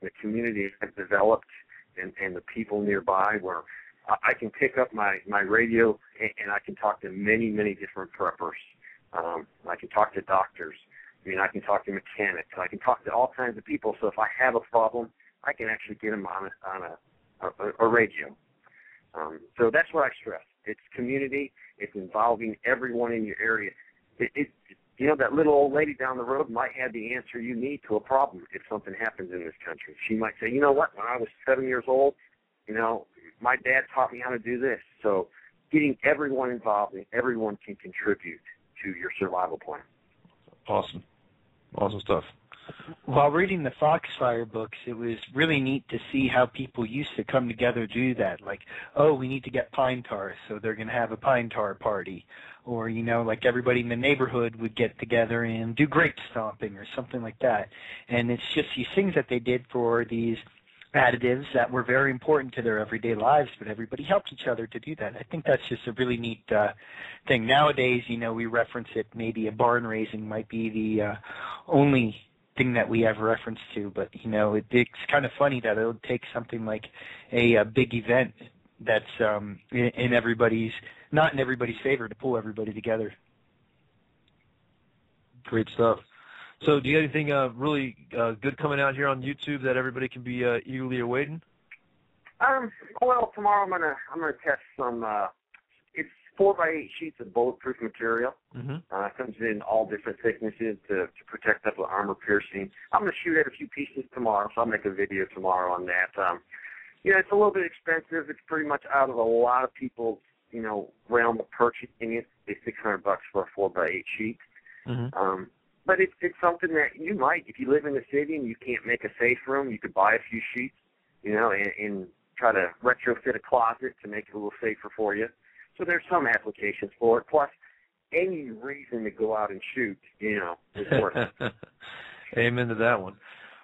[SPEAKER 9] the community has developed and the people nearby, where I can pick up my radio and I can talk to many, many different preppers. I can talk to doctors. I can talk to mechanics. I can talk to all kinds of people. So if I have a problem, I can actually get them on a radio. So that's what I stress. It's community. It's involving everyone in your area. That little old lady down the road might have the answer you need to a problem if something happens in this country. She might say, you know what, when I was 7 years old, my dad taught me how to do this. So getting everyone involved and everyone can contribute to your survival plan.
[SPEAKER 8] Awesome. Awesome stuff.
[SPEAKER 7] While reading the Foxfire books, it was really neat to see how people used to come together to do that. Like, we need to get pine tar, so they're going to have a pine tar party. Or, like everybody in the neighborhood would get together and do grape stomping or something like that. And it's just these things that they did for these additives that were very important to their everyday lives, but everybody helped each other to do that. I think that's just a really neat thing. Nowadays, we reference it, maybe a barn raising might be the only thing that we have reference to, but it's kind of funny that it'll take something like a big event that's not in everybody's favor to pull everybody together.
[SPEAKER 8] Great stuff. So do you have anything really good coming out here on YouTube that everybody can be eagerly awaiting?
[SPEAKER 9] Well, tomorrow I'm gonna test some. It's 4x8 sheets of bulletproof material. It comes in all different thicknesses to protect up with armor piercing. I'm going to shoot at a few pieces tomorrow, so I'll make a video tomorrow on that. It's a little bit expensive. It's pretty much out of a lot of people's, realm of purchasing it. It's $600 for a 4x8 sheet. But it's something that you might, if you live in the city and you can't make a safe room, you could buy a few sheets, and try to retrofit a closet to make it a little safer for you. So there's some applications for it. Plus, any reason to go out and shoot, is worth it.
[SPEAKER 8] Amen to that one.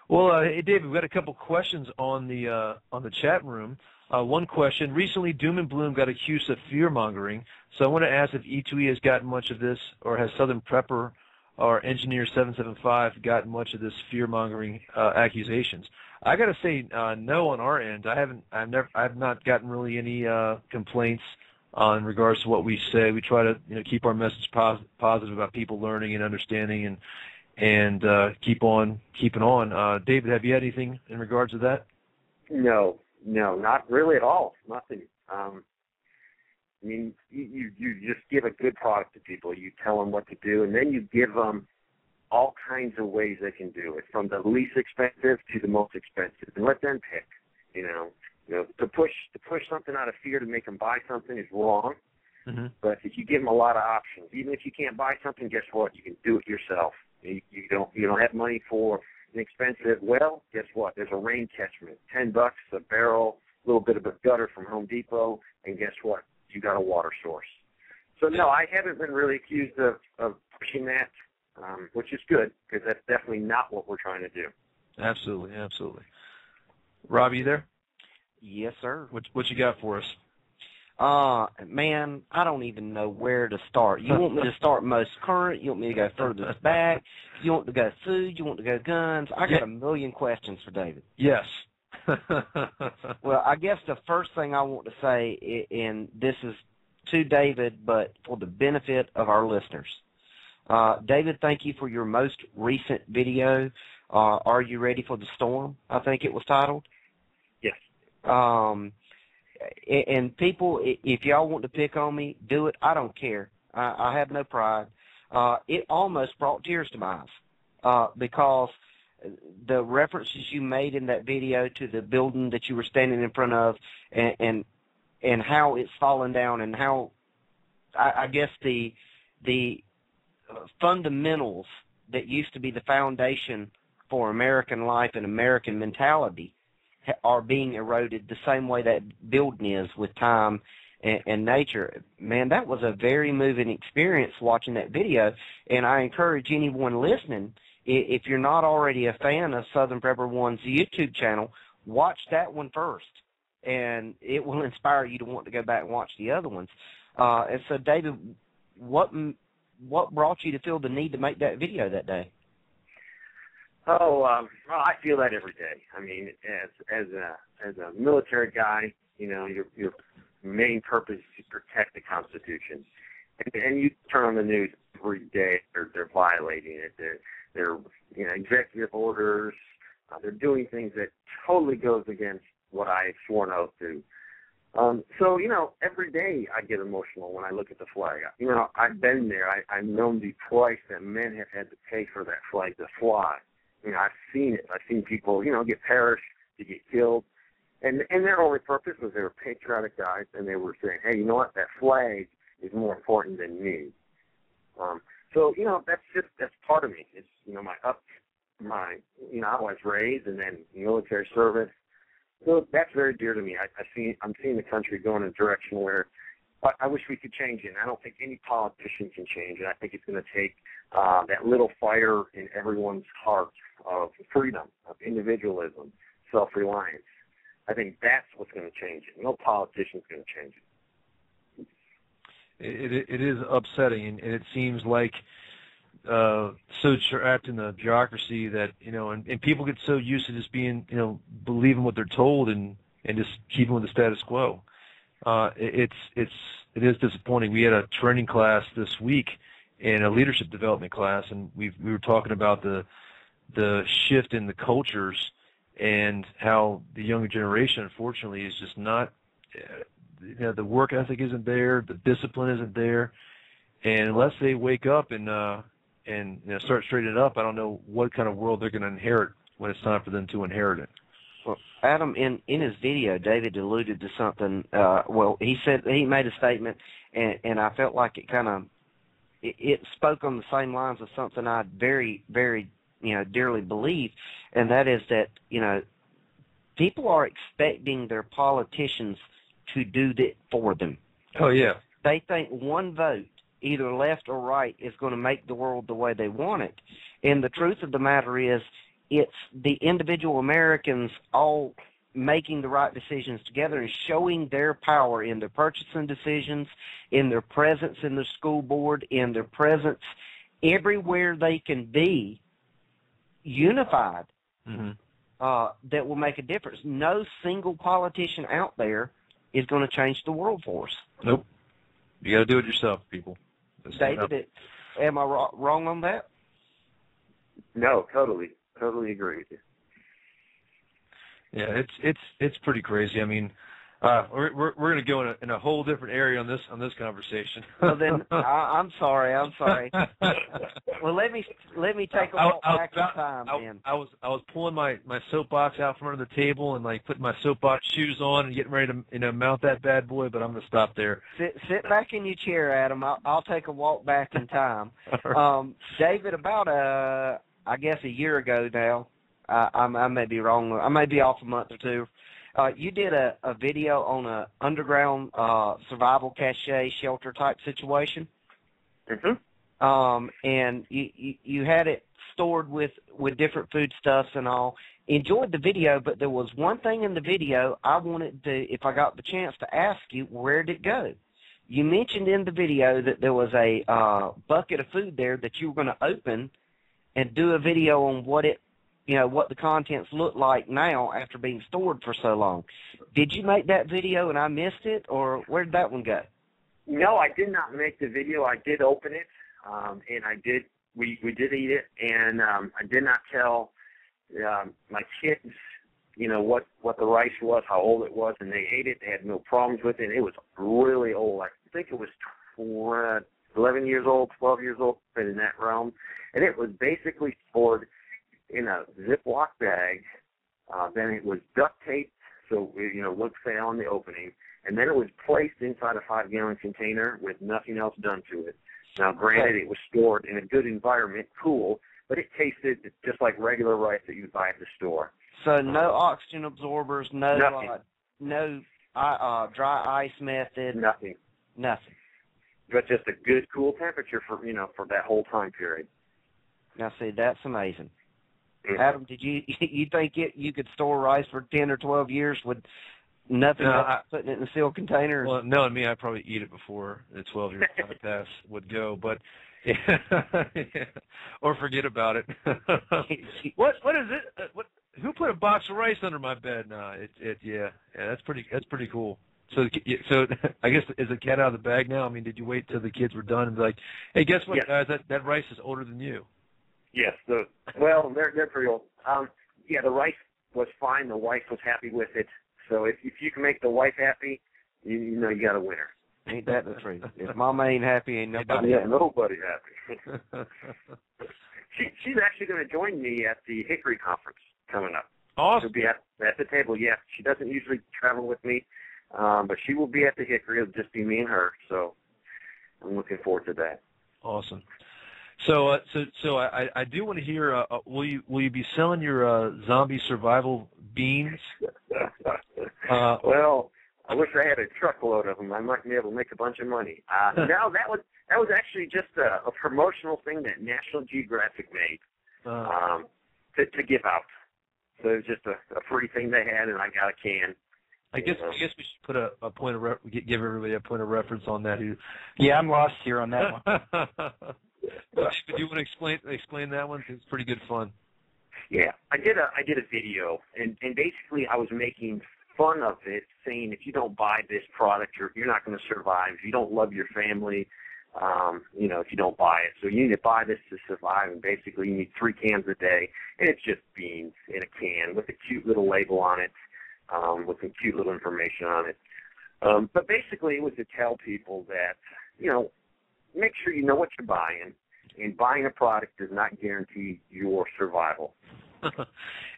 [SPEAKER 8] Well, hey, David, we've got a couple questions on the chat room. One question: recently, Doom and Bloom got accused of fear mongering. So I want to ask if E2E has gotten much of this, or has Southern Prepper or Engineer 775 gotten much of this fear mongering accusations? I got to say, no on our end. I've not gotten really any complaints in regards to what we say. We try to keep our message positive about people learning and understanding and keep on keeping on. David, have you had anything in regards to that?
[SPEAKER 9] No, not really at all. Nothing. You just give a good product to people. You tell them what to do, and then you give them all kinds of ways they can do it, from the least expensive to the most expensive, and let them pick. To push something out of fear to make them buy something is wrong. But if you give them a lot of options, even if you can't buy something, guess what? You can do it yourself. You don't have money for an expensive well. Guess what? There's a rain catchment, $10 a barrel, a little bit of a gutter from Home Depot, and guess what? You got a water source. So no, I haven't been really accused of pushing that, which is good because that's definitely not what we're trying to do.
[SPEAKER 8] Absolutely. Rob, you there?
[SPEAKER 6] Yes, sir.
[SPEAKER 8] What you got for us?
[SPEAKER 6] Man, I don't even know where to start. You want me to start most current? You want me to go furthest back? You want to go food? You want to go guns? I got a million questions for David.
[SPEAKER 8] Yes.
[SPEAKER 6] Well, I guess the first thing I want to say, and this is to David, but for the benefit of our listeners. David, thank you for your most recent video. Are you ready for the storm? I think it was titled.
[SPEAKER 9] Yes.
[SPEAKER 6] And people, if y'all want to pick on me, do it. I don't care. I have no pride. It almost brought tears to my eyes because the references you made in that video to the building that you were standing in front of and how it's fallen down and how I guess the fundamentals that used to be the foundation for American life and American mentality are being eroded the same way that building is with time and nature. Man, that was a very moving experience watching that video, and I encourage anyone listening, if you're not already a fan of Southern Prepper One's YouTube channel, watch that one first, and it will inspire you to want to go back and watch the other ones. And so, David, what brought you to feel the need to make that video that day?
[SPEAKER 9] Well, I feel that every day. I mean, as a military guy, you know, your main purpose is to protect the Constitution, and you turn on the news every day. They're violating it. They're executive orders. They're doing things that totally goes against what I swore an oath to. So, every day I get emotional when I look at the flag. I've been there. I've known the price that men have had to pay for that flag to fly. I've seen it. I've seen people, get perished, to get killed. And their only purpose was they were patriotic guys, and they were saying, hey, you know what, that flag is more important than me. So, that's part of me. It's, I was raised and then military service. So that's very dear to me. I'm seeing the country going in a direction where I wish we could change it. And I don't think any politician can change it. I think it's going to take that little fire in everyone's heart of freedom, of individualism, self-reliance. I think that's what's going to change it. No politician's going to change it.
[SPEAKER 8] It is upsetting, and it seems like so trapped in the bureaucracy that, and people get so used to just being, believing what they're told and just keeping with the status quo. It is disappointing. We had a training class this week in a leadership development class, and we were talking about the shift in the cultures and how the younger generation, unfortunately, is just not, the work ethic isn't there, the discipline isn't there, and unless they wake up and start straightening up, I don't know what kind of world they're going to inherit when it's time for them to inherit it.
[SPEAKER 6] Well, Adam, in his video, David alluded to something. He said he made a statement, and I felt like it spoke on the same lines of something I very, very, dearly believe, and that is that, people are expecting their politicians to do that for them.
[SPEAKER 8] Oh, yeah.
[SPEAKER 6] They think one vote, either left or right, is going to make the world the way they want it. And the truth of the matter is, it's the individual Americans all making the right decisions together and showing their power in their purchasing decisions, in their presence in the school board, in their presence everywhere they can be unified, that will make a difference. No single politician out there is going to change the world for us.
[SPEAKER 8] Nope. You got to do it yourself, people.
[SPEAKER 6] David, am I wrong on that?
[SPEAKER 9] No, totally agree with you.
[SPEAKER 8] Yeah, it's pretty crazy. I mean, We're going to go in a whole different area on this conversation.
[SPEAKER 6] Well, then I'm sorry. Well, let me take a walk back in time.
[SPEAKER 8] I was pulling my soapbox out from under the table and like putting my soapbox shoes on and getting ready to mount that bad boy, but I'm going to stop there.
[SPEAKER 6] Sit back in your chair, Adam. I'll take a walk back in time. David, about I guess a year ago now. I may be wrong. I may be off a month or two. You did a video on a underground survival cache shelter type situation.
[SPEAKER 9] Mm-hmm.
[SPEAKER 6] And you had it stored with different foodstuffs and all. Enjoyed the video, but there was one thing in the video I wanted to, if I got the chance to ask you, where did it go? You mentioned in the video that there was a bucket of food there that you were going to open and do a video on what the contents look like now after being stored for so long. Did you make that video and I missed it, or where did that one go?
[SPEAKER 9] No, I did not make the video. I did open it, and we did eat it, and I did not tell my kids, what the rice was, how old it was, and they ate it. They had no problems with it. It was really old. I think it was 11 years old, 12 years old, in that realm, and it was basically stored in a Ziploc bag. Then it was duct taped so it looked fair on the opening, and then it was placed inside a 5-gallon container with nothing else done to it. Now, granted, it was stored in a good environment, cool, but it tasted just like regular rice that you buy at the store.
[SPEAKER 6] So no oxygen absorbers, no dry ice method.
[SPEAKER 9] Nothing. But just a good, cool temperature for that whole time period.
[SPEAKER 6] Now, see, that's amazing. Adam, did you think you could store rice for 10 or 12 years with nothing else, putting it in a sealed container?
[SPEAKER 8] Well, knowing me, I'd probably eat it before the 12-year pass would go, but or forget about it. What is it? Who put a box of rice under my bed? No, that's pretty cool. So I guess, is the cat out of the bag now? I mean, did you wait till the kids were done and be like, hey, guess what, guys? That rice is older than you.
[SPEAKER 9] Yes. They're pretty old. The rice was fine. The wife was happy with it. So if you can make the wife happy, you got a winner.
[SPEAKER 6] Ain't that the truth? If Mama ain't happy, ain't nobody happy.
[SPEAKER 9] Nobody happy. She's actually going to join me at the Hickory Conference coming up.
[SPEAKER 8] Awesome.
[SPEAKER 9] She'll be at the table. Yeah, she doesn't usually travel with me, but she will be at the Hickory. It'll just be me and her. So I'm looking forward to that.
[SPEAKER 8] Awesome. So I do want to hear. Will you be selling your zombie survival beans?
[SPEAKER 9] Well, I wish I had a truckload of them. I might be able to make a bunch of money. No, that was actually just a promotional thing that National Geographic made to give out. So it was just a free thing they had, and I got a can.
[SPEAKER 8] I guess we should put a point of give everybody a point of reference on that.
[SPEAKER 7] Yeah, I'm lost here on that one.
[SPEAKER 8] Do you want to explain that one? It's pretty good fun.
[SPEAKER 9] Yeah, I did a video, and basically I was making fun of it, saying if you don't buy this product, you're not going to survive. If you don't love your family, if you don't buy it, so you need to buy this to survive. And basically, you need 3 cans a day, and it's just beans in a can with a cute little label on it, with some cute little information on it. But basically, it was to tell people that make sure you know what you're buying, and buying a product does not guarantee your survival.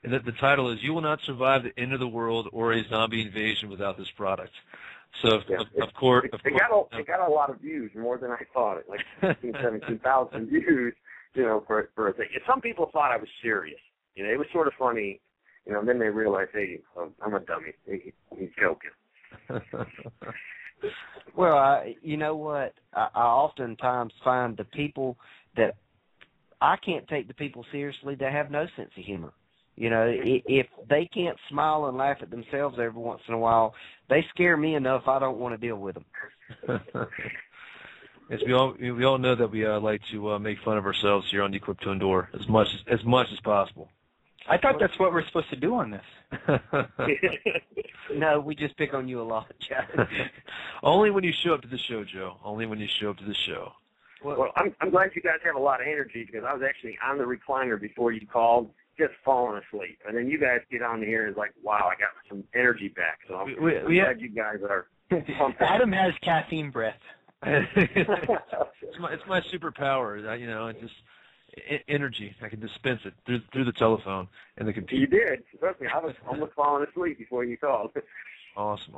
[SPEAKER 8] And the title is, "You will not survive the end of the world or a zombie invasion without this product." So, of course,
[SPEAKER 9] it got a lot of views, more than I thought. It like 17,000 views, for a thing. And some people thought I was serious. It was sort of funny. Then they realized, hey, I'm a dummy. He's joking.
[SPEAKER 6] Well, you know what? I oftentimes find the people that I can't take the people seriously that have no sense of humor. If they can't smile and laugh at themselves every once in a while, they scare me enough. I don't want to deal with them.
[SPEAKER 8] Yes, we all know that we like to make fun of ourselves here on Equip2Endure as much as possible.
[SPEAKER 7] I thought that's what we're supposed to do on this.
[SPEAKER 6] No, we just pick on you a lot, Joe.
[SPEAKER 8] Only when you show up to the show, Joe. Only when you show up to the show.
[SPEAKER 9] Well, I'm glad you guys have a lot of energy, because I was actually on the recliner before you called, just falling asleep. And then you guys get on here and it's like, wow, I got some energy back. So I'm glad you guys are pumped.
[SPEAKER 7] Adam has caffeine breath.
[SPEAKER 8] It's my superpower. It's just energy. I can dispense it through the telephone and the computer.
[SPEAKER 9] You did. Trust me, I was almost falling asleep before you called.
[SPEAKER 8] Awesome.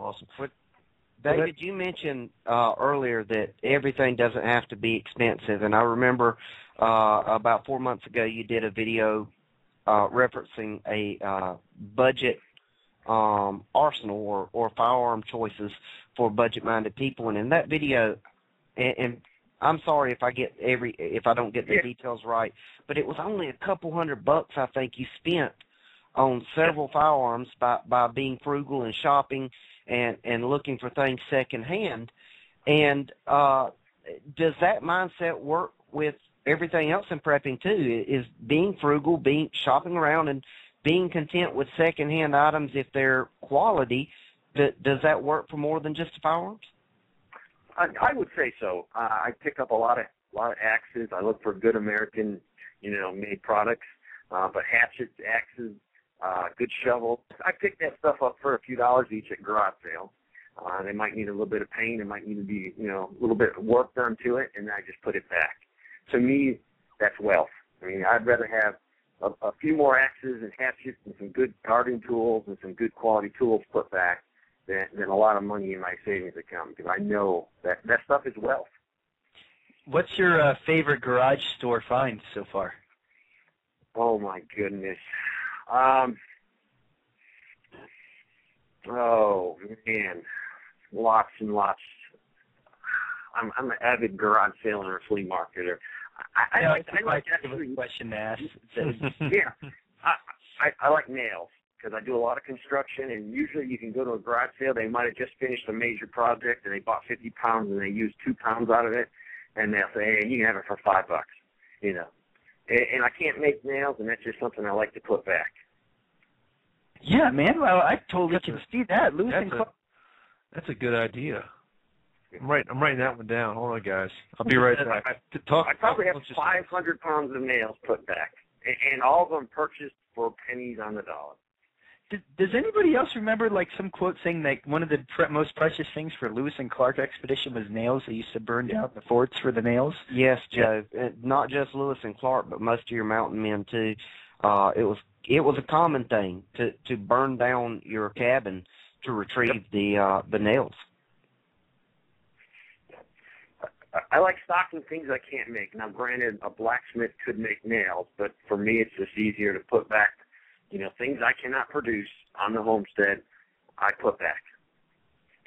[SPEAKER 6] David, you mentioned earlier that everything doesn't have to be expensive, and I remember about 4 months ago you did a video referencing a budget arsenal or firearm choices for budget-minded people, and in that video, and I'm sorry if I don't get the details right, but it was only a couple $100 I think you spent on several firearms by being frugal and shopping and looking for things secondhand. And does that mindset work with everything else in prepping too? Is being frugal, shopping around, and being content with secondhand items if they're quality? Does that work for more than just firearms?
[SPEAKER 9] I would say so. I pick up a lot of axes. I look for good American, made products. But hatchets, axes, good shovels. I pick that stuff up for a few dollars each at garage sale. They might need a little bit of paint. It might need to be, a little bit of work done to it, and I just put it back. To me, that's wealth. I mean, I'd rather have a few more axes and hatchets and some good gardening tools and some good quality tools put back than a lot of money in my savings account, because I know that stuff is wealth.
[SPEAKER 7] What's your favorite garage store find so far?
[SPEAKER 9] Oh, my goodness. Oh, man. Lots and lots. I'm an avid garage sale or flea marketer. I like actually,
[SPEAKER 7] question to ask.
[SPEAKER 9] Yeah. I like nails, because I do a lot of construction, and usually you can go to a garage sale. They might have just finished a major project, and they bought 50 pounds, and they used 2 pounds out of it, and they'll say, hey, you can have it for $5, And I can't make nails, and that's just something I like to put back.
[SPEAKER 7] Yeah, man. Well, I totally can see that.
[SPEAKER 8] That's a good idea. I'm writing that one down. Hold on, guys. I'll be right back.
[SPEAKER 9] I probably have 500 pounds of nails put back, and all of them purchased for pennies on the dollar.
[SPEAKER 7] Does anybody else remember some quote saying that one of the most precious things for Lewis and Clark expedition was nails? They used to burn down the forts for the nails.
[SPEAKER 6] Yes, Joe. Not just Lewis and Clark, but most of your mountain men too. It was a common thing to burn down your cabin to retrieve the nails.
[SPEAKER 9] I like stocking things I can't make. Now, granted, a blacksmith could make nails, but for me, it's just easier to put back. Things I cannot produce on the homestead, I put back.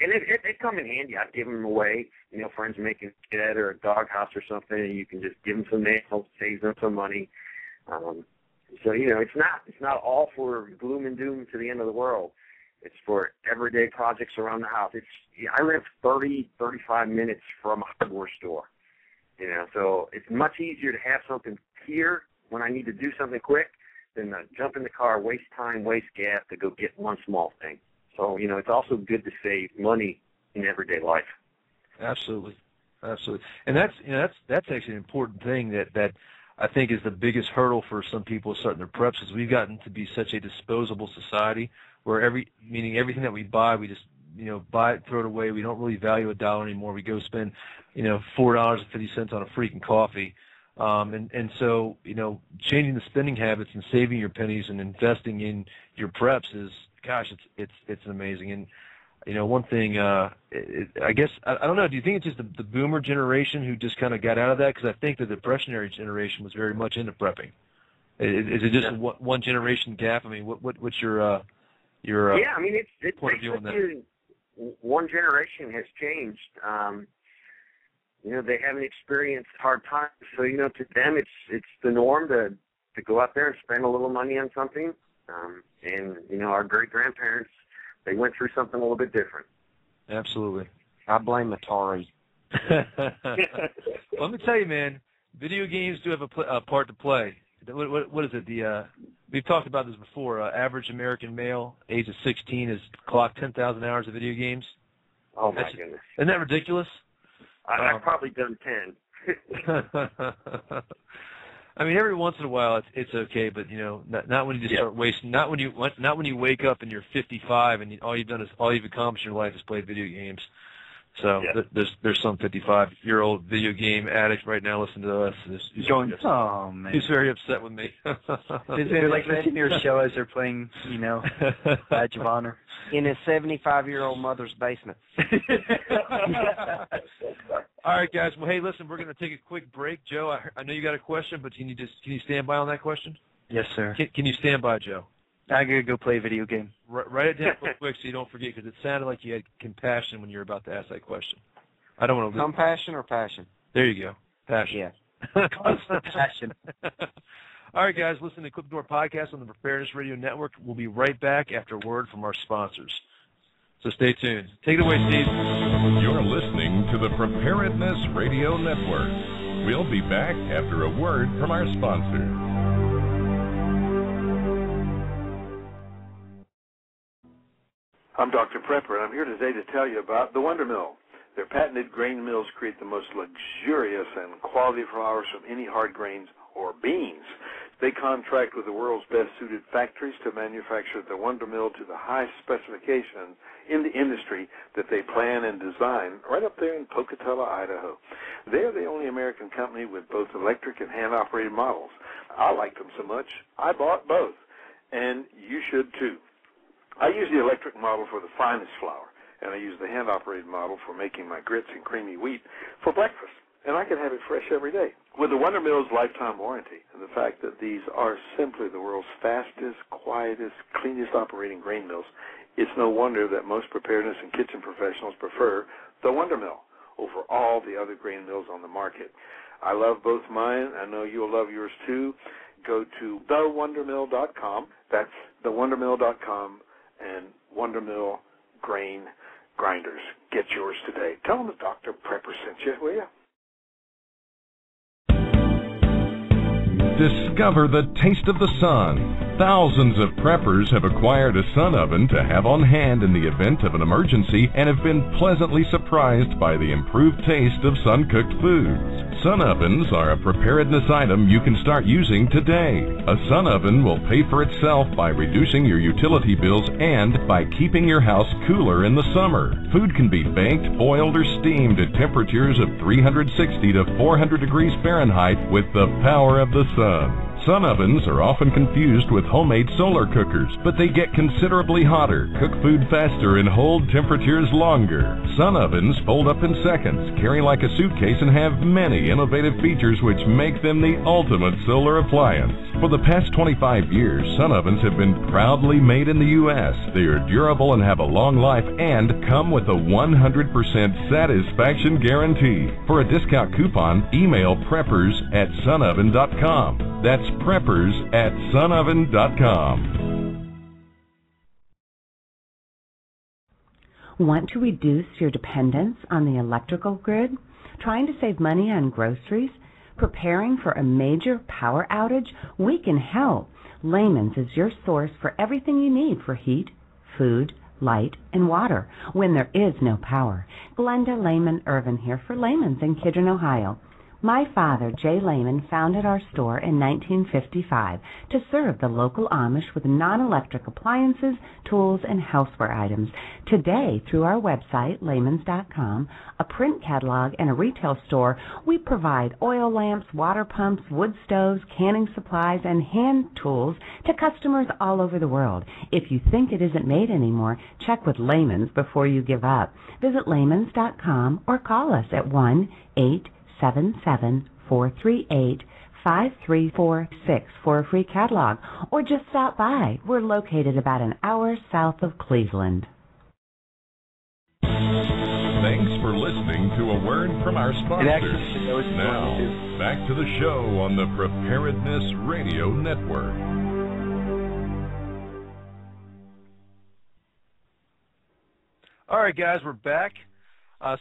[SPEAKER 9] And they come in handy. I give them away. Friends making a shed or a doghouse or something, and you can just give them some nails, save them some money. So it's not all for gloom and doom to the end of the world. It's for everyday projects around the house. I live 35 minutes from a hardware store. So it's much easier to have something here when I need to do something quick than to jump in the car, waste time, waste gas to go get one small thing. So, it's also good to save money in everyday life.
[SPEAKER 8] Absolutely. And that's actually an important thing that I think is the biggest hurdle for some people starting their preps, is we've gotten to be such a disposable society where everything that we buy, we just buy it, throw it away. We don't really value a dollar anymore. We go spend $4.50 on a freaking coffee. And so, changing the spending habits and saving your pennies and investing in your preps is, gosh, it's amazing. And, one thing, I guess, I don't know, do you think it's just the boomer generation who just kind of got out of that? Because I think the depressionary generation was very much into prepping. Is it just one generation gap? I mean, what's your
[SPEAKER 9] yeah, I mean, it's
[SPEAKER 8] point of view on that?
[SPEAKER 9] One generation has changed. They haven't experienced hard times, so to them it's the norm to go out there and spend a little money on something. And our great grandparents, they went through something a little bit different.
[SPEAKER 8] Absolutely.
[SPEAKER 6] I blame Atari.
[SPEAKER 8] Let me tell you, man, video games do have a part to play. What is it? We've talked about this before. Average American male, age of 16, has clocked 10,000 hours of video games.
[SPEAKER 9] Oh my goodness!
[SPEAKER 8] Isn't that ridiculous?
[SPEAKER 9] I've probably done 10.
[SPEAKER 8] I mean, every once in a while it's okay, but not when you just start wasting. Not when you wake up and you're 55 and all you've accomplished in your life is play video games. So there's some 55-year-old video game addict right now listening to us. He's going, oh man, he's very upset with me.
[SPEAKER 7] They're like listening to your show as they're playing, Badge of Honor
[SPEAKER 6] in his 75-year-old mother's basement.
[SPEAKER 8] All right, guys. Well, hey, listen, we're going to take a quick break. Joe, I know you got a question, but can you stand by on that question?
[SPEAKER 7] Yes, sir.
[SPEAKER 8] Can you stand by, Joe?
[SPEAKER 7] I gotta go play a video game.
[SPEAKER 8] Write it down real quick so you don't forget, because it sounded like you had compassion when you were about to ask that question. I don't want to.
[SPEAKER 6] Compassion or passion?
[SPEAKER 8] There you go. Passion.
[SPEAKER 6] Yeah.
[SPEAKER 7] Passion.
[SPEAKER 8] All right, guys. Listen to Equip2Endure podcast on the Preparedness Radio Network. We'll be right back after a word from our sponsors. So stay tuned. Take it away, Steve.
[SPEAKER 2] You're listening to the Preparedness Radio Network. We'll be back after a word from our sponsors.
[SPEAKER 11] I'm Dr. Prepper, and I'm here today to tell you about the Wonder Mill. Their patented grain mills create the most luxurious and quality flours from any hard grains or beans. They contract with the world's best-suited factories to manufacture the Wonder Mill to the highest specifications in the industry that they plan and design right up there in Pocatello, Idaho. They're the only American company with both electric and hand-operated models. I like them so much, I bought both, and you should too. I use the electric model for the finest flour, and I use the hand-operated model for making my grits and creamy wheat for breakfast, and I can have it fresh every day. With the Wonder Mill's lifetime warranty and the fact that these are simply the world's fastest, quietest, cleanest operating grain mills, it's no wonder that most preparedness and kitchen professionals prefer the Wonder Mill over all the other grain mills on the market. I love both mine. I know you'll love yours too. Go to thewondermill.com. That's thewondermill.com. and Wonder Mill grain grinders. Get yours today. Tell them that Dr. Prepper sent you, will you?
[SPEAKER 2] Discover the taste of the sun. Thousands of preppers have acquired a sun oven to have on hand in the event of an emergency and have been pleasantly surprised by the improved taste of sun-cooked foods. Sun ovens are a preparedness item you can start using today. A sun oven will pay for itself by reducing your utility bills and by keeping your house cooler in the summer. Food can be baked, boiled, or steamed at temperatures of 360 to 400 degrees Fahrenheit with the power of the sun. Sun ovens are often confused with homemade solar cookers, but they get considerably hotter, cook food faster, and hold temperatures longer. Sun ovens fold up in seconds, carry like a suitcase, and have many innovative features which make them the ultimate solar appliance. For the past 25 years, sun ovens have been proudly made in the U.S. They are durable and have a long life and come with a 100% satisfaction guarantee. For a discount coupon, email preppers@sunoven.com. That's preppers@sunoven.com.
[SPEAKER 12] Want to reduce your dependence on the electrical grid? Trying to save money on groceries? Preparing for a major power outage? We can help. Layman's is your source for everything you need for heat, food, light, and water when there is no power. Glenda Lehman Irvin here for Layman's in Kidron, Ohio. My father, Jay Lehman, founded our store in 1955 to serve the local Amish with non-electric appliances, tools, and houseware items. Today, through our website, Layman's.com, a print catalog, and a retail store, we provide oil lamps, water pumps, wood stoves, canning supplies, and hand tools to customers all over the world. If you think it isn't made anymore, check with Layman's before you give up. Visit Layman's.com or call us at 1-877-438-5346 for a free catalog, or just stop by. We're located about an hour south of Cleveland.
[SPEAKER 2] Thanks for listening to a word from our sponsors. Now, back to the show on the Preparedness Radio Network.
[SPEAKER 8] All right, guys, we're back.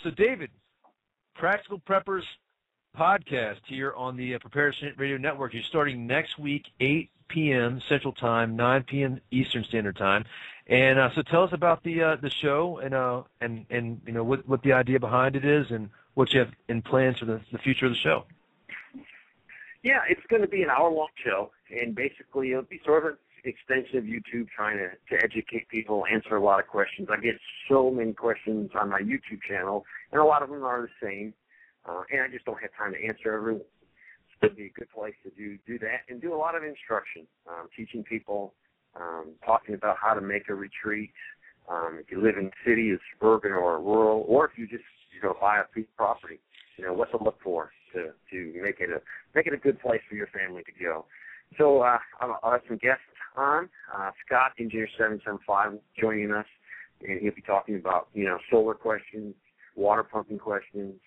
[SPEAKER 8] So, David, Practical Preppers podcast here on the Preparedness Radio Network. You're starting next week, 8 p.m. Central Time, 9 p.m. Eastern Standard Time. And so tell us about the show and you know what the idea behind it is and what you have in plans for the future of the show.
[SPEAKER 9] Yeah, it's going to be an hour-long show, and basically it'll be sort of an extension of YouTube, trying to educate people, answer a lot of questions. I get so many questions on my YouTube channel, and a lot of them are the same, and I just don't have time to answer everyone. So it'd be a good place to do that and do a lot of instruction, teaching people, talking about how to make a retreat. If you live in the city, a suburban or a rural, or if you just buy a piece of property, what to look for to make it a good place for your family to go. So I'll have some guests on. Scott, Engineer 775, joining us, and he'll be talking about solar questions, water pumping questions.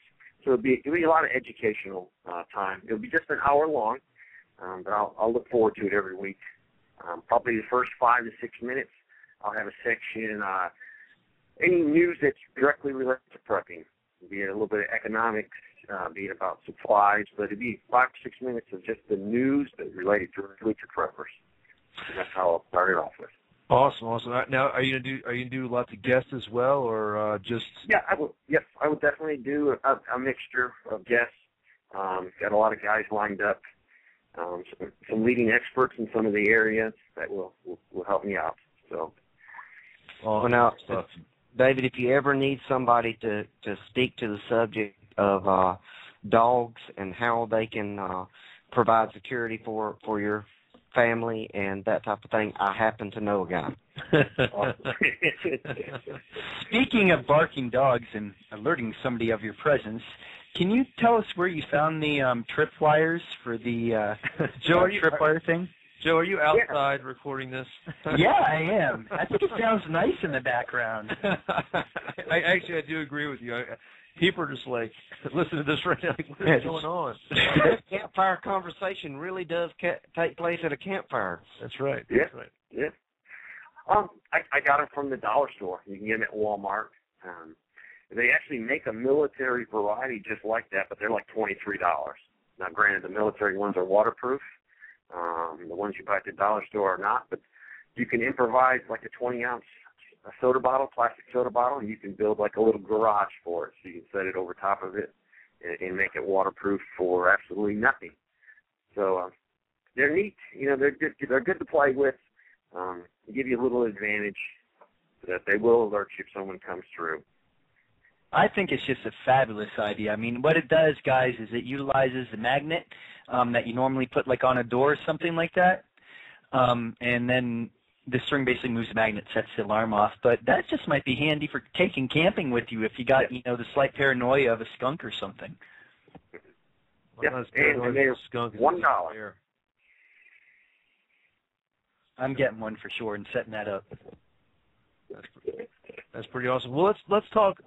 [SPEAKER 9] So it'll be a lot of educational time. It'll be just an hour long, but I'll look forward to it every week. Probably the first 5 to 6 minutes, I'll have a section, any news that's directly related to prepping, be it a little bit of economics, be it about supplies, but it'd be 5 to 6 minutes of just the news that's related directly to preppers. And that's how I'll start it off with.
[SPEAKER 8] Awesome. Now, are you gonna do lots of guests as well, or just? Yeah,
[SPEAKER 9] I will. Yes, I would definitely do a mixture of guests. Got a lot of guys lined up. Some leading experts in some of the areas that will help me out. So.
[SPEAKER 6] Well, now, David, if you ever need somebody to speak to the subject of dogs and how they can provide security for your family and that type of thing, I happen to know a guy.
[SPEAKER 7] Speaking of barking dogs and alerting somebody of your presence, can you tell us where you found the tripwires for the tripwire thing?
[SPEAKER 8] Joe, are you outside recording this?
[SPEAKER 7] Yeah, I am. I think it sounds nice in the background.
[SPEAKER 8] I do agree with you. People are just like, listen to this right now. Like, what is going on?
[SPEAKER 6] That campfire conversation really does take place at a campfire.
[SPEAKER 8] That's right.
[SPEAKER 9] Yeah.
[SPEAKER 8] That's right.
[SPEAKER 9] Yeah. I got them from the dollar store. You can get them at Walmart. They actually make a military variety just like that, but they're like $23. Now, granted, the military ones are waterproof. The ones you buy at the dollar store are not, but you can improvise like a 20-ounce soda bottle, plastic soda bottle, and you can build like a little garage for it. So you can set it over top of it and make it waterproof for absolutely nothing. So they're neat. They're good to play with. They give you a little advantage that they will alert you if someone comes through.
[SPEAKER 7] I think it's just a fabulous idea. I mean, what it does, guys, is it utilizes the magnet that you normally put like on a door or something like that, and then the string basically moves the magnet, sets the alarm off. But that just might be handy for taking camping with you if you got the slight paranoia of a skunk or something.
[SPEAKER 9] Yeah, and they're $1.
[SPEAKER 7] I'm getting one for sure and setting that up.
[SPEAKER 8] That's pretty awesome. Well, let's talk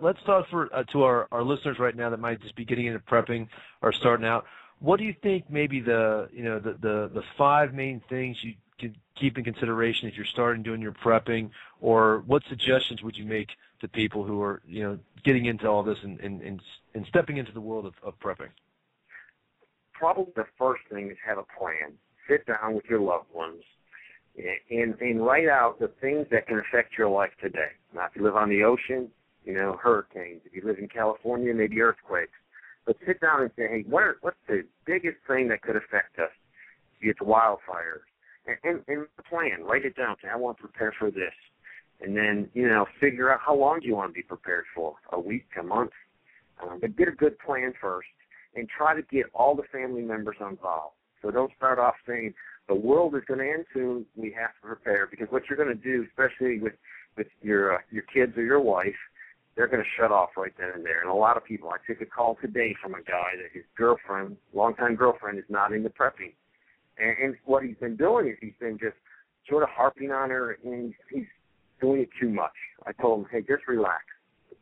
[SPEAKER 8] for to our listeners right now that might just be getting into prepping or starting out. What do you think maybe the 5 main things you could keep in consideration if you're starting doing your prepping, or what suggestions would you make to people who are getting into all this and stepping into the world of prepping?
[SPEAKER 9] Probably the first thing is have a plan. Sit down with your loved ones and write out the things that can affect your life today. Now, if you live on the ocean, hurricanes. If you live in California, maybe earthquakes. But sit down and say, hey, what's the biggest thing that could affect us? Be it wildfires. And plan. Write it down. Say, I want to prepare for this. And then, figure out how long do you want to be prepared for, a week, a month. But get a good plan first and try to get all the family members involved. So don't start off saying, the world is going to end soon, we have to prepare. Because what you're going to do, especially with your kids or your wife, they're going to shut off right then and there. And a lot of people, I took a call today from a guy that his girlfriend, longtime girlfriend, is not into prepping. And what he's been doing is he's been just sort of harping on her, and he's doing it too much. I told him, hey, just relax.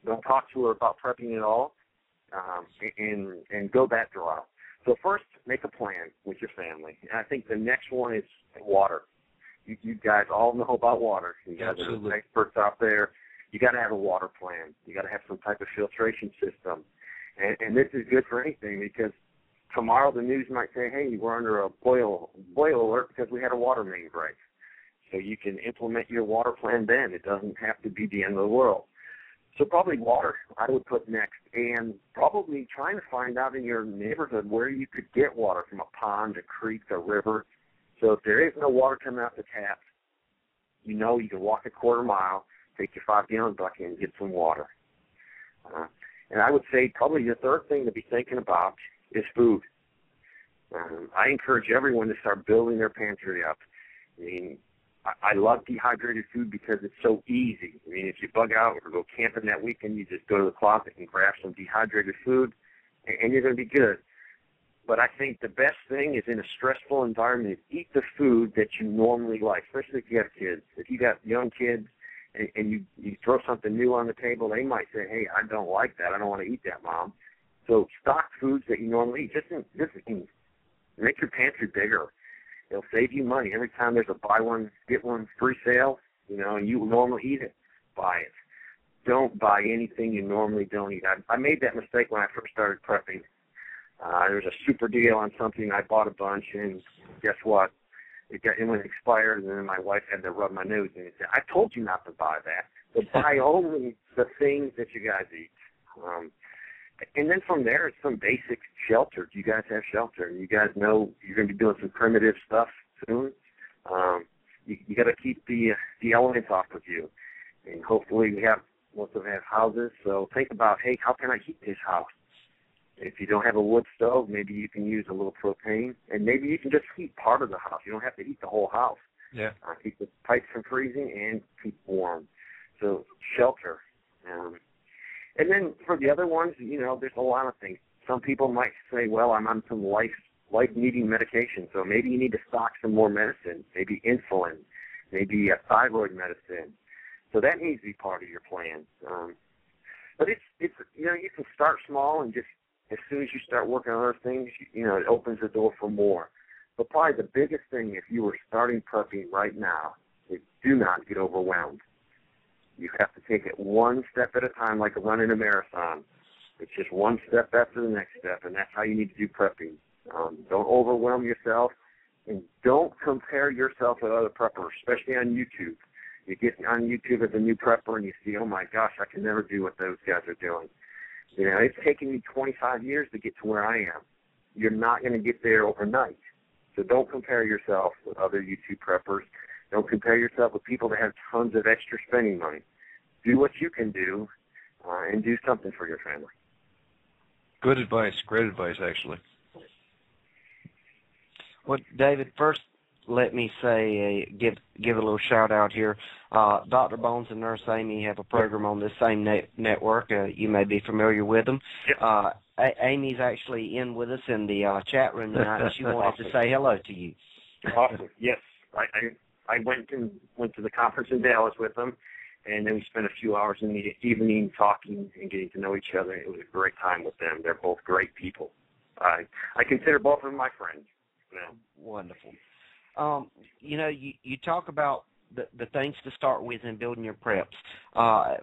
[SPEAKER 9] Don't talk to her about prepping at all, and go that route. So first, make a plan with your family. And I think the next one is water. You guys all know about water. You guys are experts out there. You got to have a water plan. You got to have some type of filtration system. And this is good for anything because tomorrow the news might say, hey, we're under a boil alert because we had a water main break. So you can implement your water plan then. It doesn't have to be the end of the world. So probably water I would put next, and probably trying to find out in your neighborhood where you could get water from a pond, a creek, a river. So if there is no water coming out the tap, you know you can walk a quarter mile, take your 5-gallon bucket, and get some water. And I would say probably the third thing to be thinking about is food. I encourage everyone to start building their pantry up. I mean, I love dehydrated food because it's so easy. I mean, if you bug out or go camping that weekend, you just go to the closet and grab some dehydrated food, and you're going to be good. But I think the best thing is in a stressful environment, eat the food that you normally like, especially if you have kids. If you got young kids and you throw something new on the table, they might say, hey, I don't like that. I don't want to eat that, Mom. So stock foods that you normally eat. Just make your pantry bigger. It'll save you money. Every time there's a buy one, get one free sale, and you normally eat it, buy it. Don't buy anything you normally don't eat. I made that mistake when I first started prepping. There was a super deal on something. I bought a bunch, and guess what? It went expired, and then my wife had to rub my nose and say, I told you not to buy that. But buy only the things that you guys eat. And then from there, it's some basic shelter. Do you guys have shelter? You guys know you're going to be doing some primitive stuff soon. You got to keep the elements off of you. And hopefully most of them have houses. So think about, hey, how can I heat this house? If you don't have a wood stove, maybe you can use a little propane. And maybe you can just heat part of the house. You don't have to heat the whole house.
[SPEAKER 8] Yeah.
[SPEAKER 9] Keep the pipes from freezing and keep warm. So shelter. And then for the other ones, there's a lot of things. Some people might say, well, I'm on some life-needing medication, so maybe you need to stock some more medicine, maybe insulin, maybe a thyroid medicine. So that needs to be part of your plan. But it's you can start small and just as soon as you start working on other things, it opens the door for more. But probably the biggest thing if you were starting prepping right now is do not get overwhelmed. You have to take it one step at a time, like running a marathon. It's just one step after the next step, and that's how you need to do prepping. Don't overwhelm yourself, and don't compare yourself with other preppers, especially on YouTube. You get on YouTube as a new prepper, and you see, oh, my gosh, I can never do what those guys are doing. It's taken me 25 years to get to where I am. You're not going to get there overnight. So don't compare yourself with other YouTube preppers. Don't compare yourself with people that have tons of extra spending money. Do what you can do and do something for your family.
[SPEAKER 8] Good advice. Great advice, actually.
[SPEAKER 6] Well, David, first let me say, give a little shout-out here. Dr. Bones and Nurse Amy have a program on this same network. You may be familiar with them.
[SPEAKER 9] Yep.
[SPEAKER 6] Amy's actually in with us in the chat room tonight, and she wanted to say hello to you.
[SPEAKER 9] Awesome. Yes. I went to the conference in Dallas with them, and then we spent a few hours in the evening talking and getting to know each other. It was a great time with them. They're both great people. I consider both of them my friends.
[SPEAKER 6] Wonderful. You talk about the things to start with in building your preps.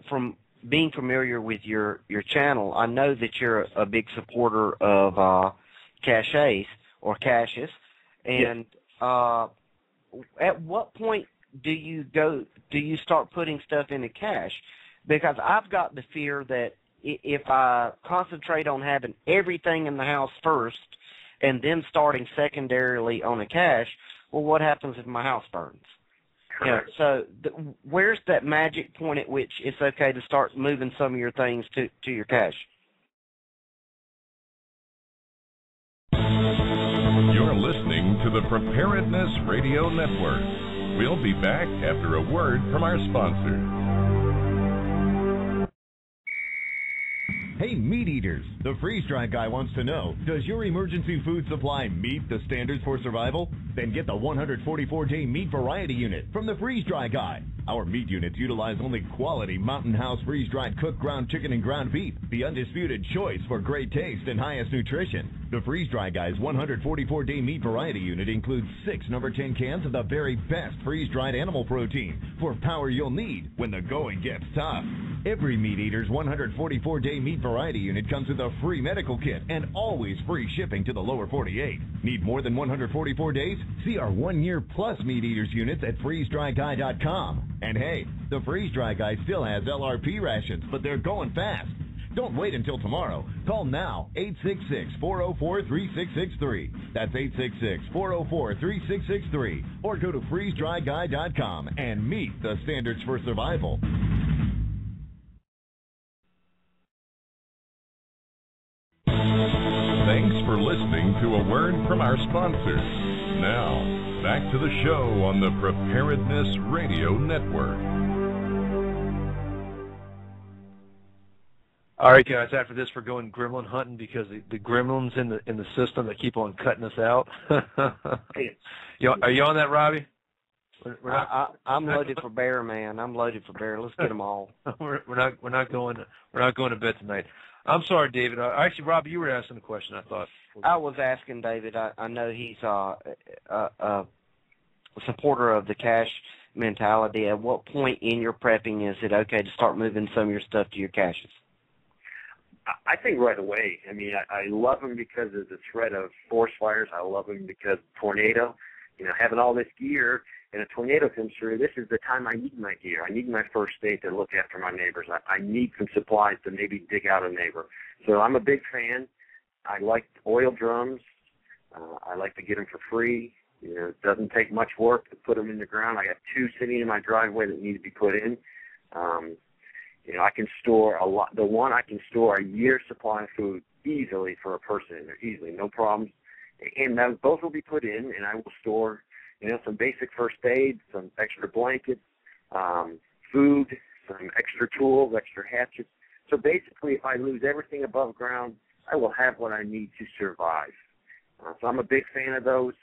[SPEAKER 6] From being familiar with your channel, I know that you're a big supporter of caches or caches, and at what point do you start putting stuff in a cache? Because I've got the fear that if I concentrate on having everything in the house first and then starting secondarily on a cache, well, what happens if my house burns? So where's that magic point at which it's okay to start moving some of your things to your cache?
[SPEAKER 2] You're listening to the Preparedness Radio Network. We'll be back after a word from our sponsor.
[SPEAKER 13] Hey, meat eaters, the freeze-dried guy wants to know, does your emergency food supply meet the standards for survival? Then get the 144-day meat variety unit from the freeze-dry guy. Our meat units utilize only quality Mountain House freeze-dried cooked ground chicken and ground beef, the undisputed choice for great taste and highest nutrition. The freeze-dry guy's 144-day meat variety unit includes 6 number 10 cans of the very best freeze-dried animal protein for power you'll need when the going gets tough. Every meat eater's 144-day meat variety unit comes with a free medical kit and always free shipping to the lower 48. Need more than 144 days? See our 1-year plus meat eaters units at freezedryguy.com. And hey, the Freeze Dry Guy still has LRP rations, but they're going fast. Don't wait until tomorrow. Call now, 866-404-3663. That's 866-404-3663. Or go to freezedryguy.com and meet the standards for survival.
[SPEAKER 2] Thanks for listening to a word from our sponsors. Now, back to the show on the Preparedness Radio Network.
[SPEAKER 8] All right, guys. After this, we're going gremlin hunting because the gremlins in the system that keep on cutting us out. Are you on that, Robbie?
[SPEAKER 6] I'm loaded for bear, man. I'm loaded for bear. Let's get them all.
[SPEAKER 8] We're not going to bed tonight. I'm sorry, David. Actually, Robbie, you were asking a question, I thought.
[SPEAKER 6] I was asking David. I know he's a supporter of the cache mentality. At what point in your prepping is it okay to start moving some of your stuff to your caches?
[SPEAKER 9] I think right away. I mean, I love them because of the threat of forest fires. I love them because of tornado. You know, having all this gear and a tornado comes through, this is the time I need my gear. I need my first aid to look after my neighbors. I need some supplies to maybe dig out a neighbor. So I'm a big fan. I like oil drums. I like to get them for free. You know, it doesn't take much work to put them in the ground. I got 2 sitting in my driveway that need to be put in. You know, I can store a lot. The one I can store a year's supply of food easily for a person in there, easily, no problems. And those will be put in, and I will store, you know, some basic first aid, some extra blankets, food, some extra tools, extra hatchets. So basically, if I lose everything above ground, I will have what I need to survive. So I'm a big fan of those,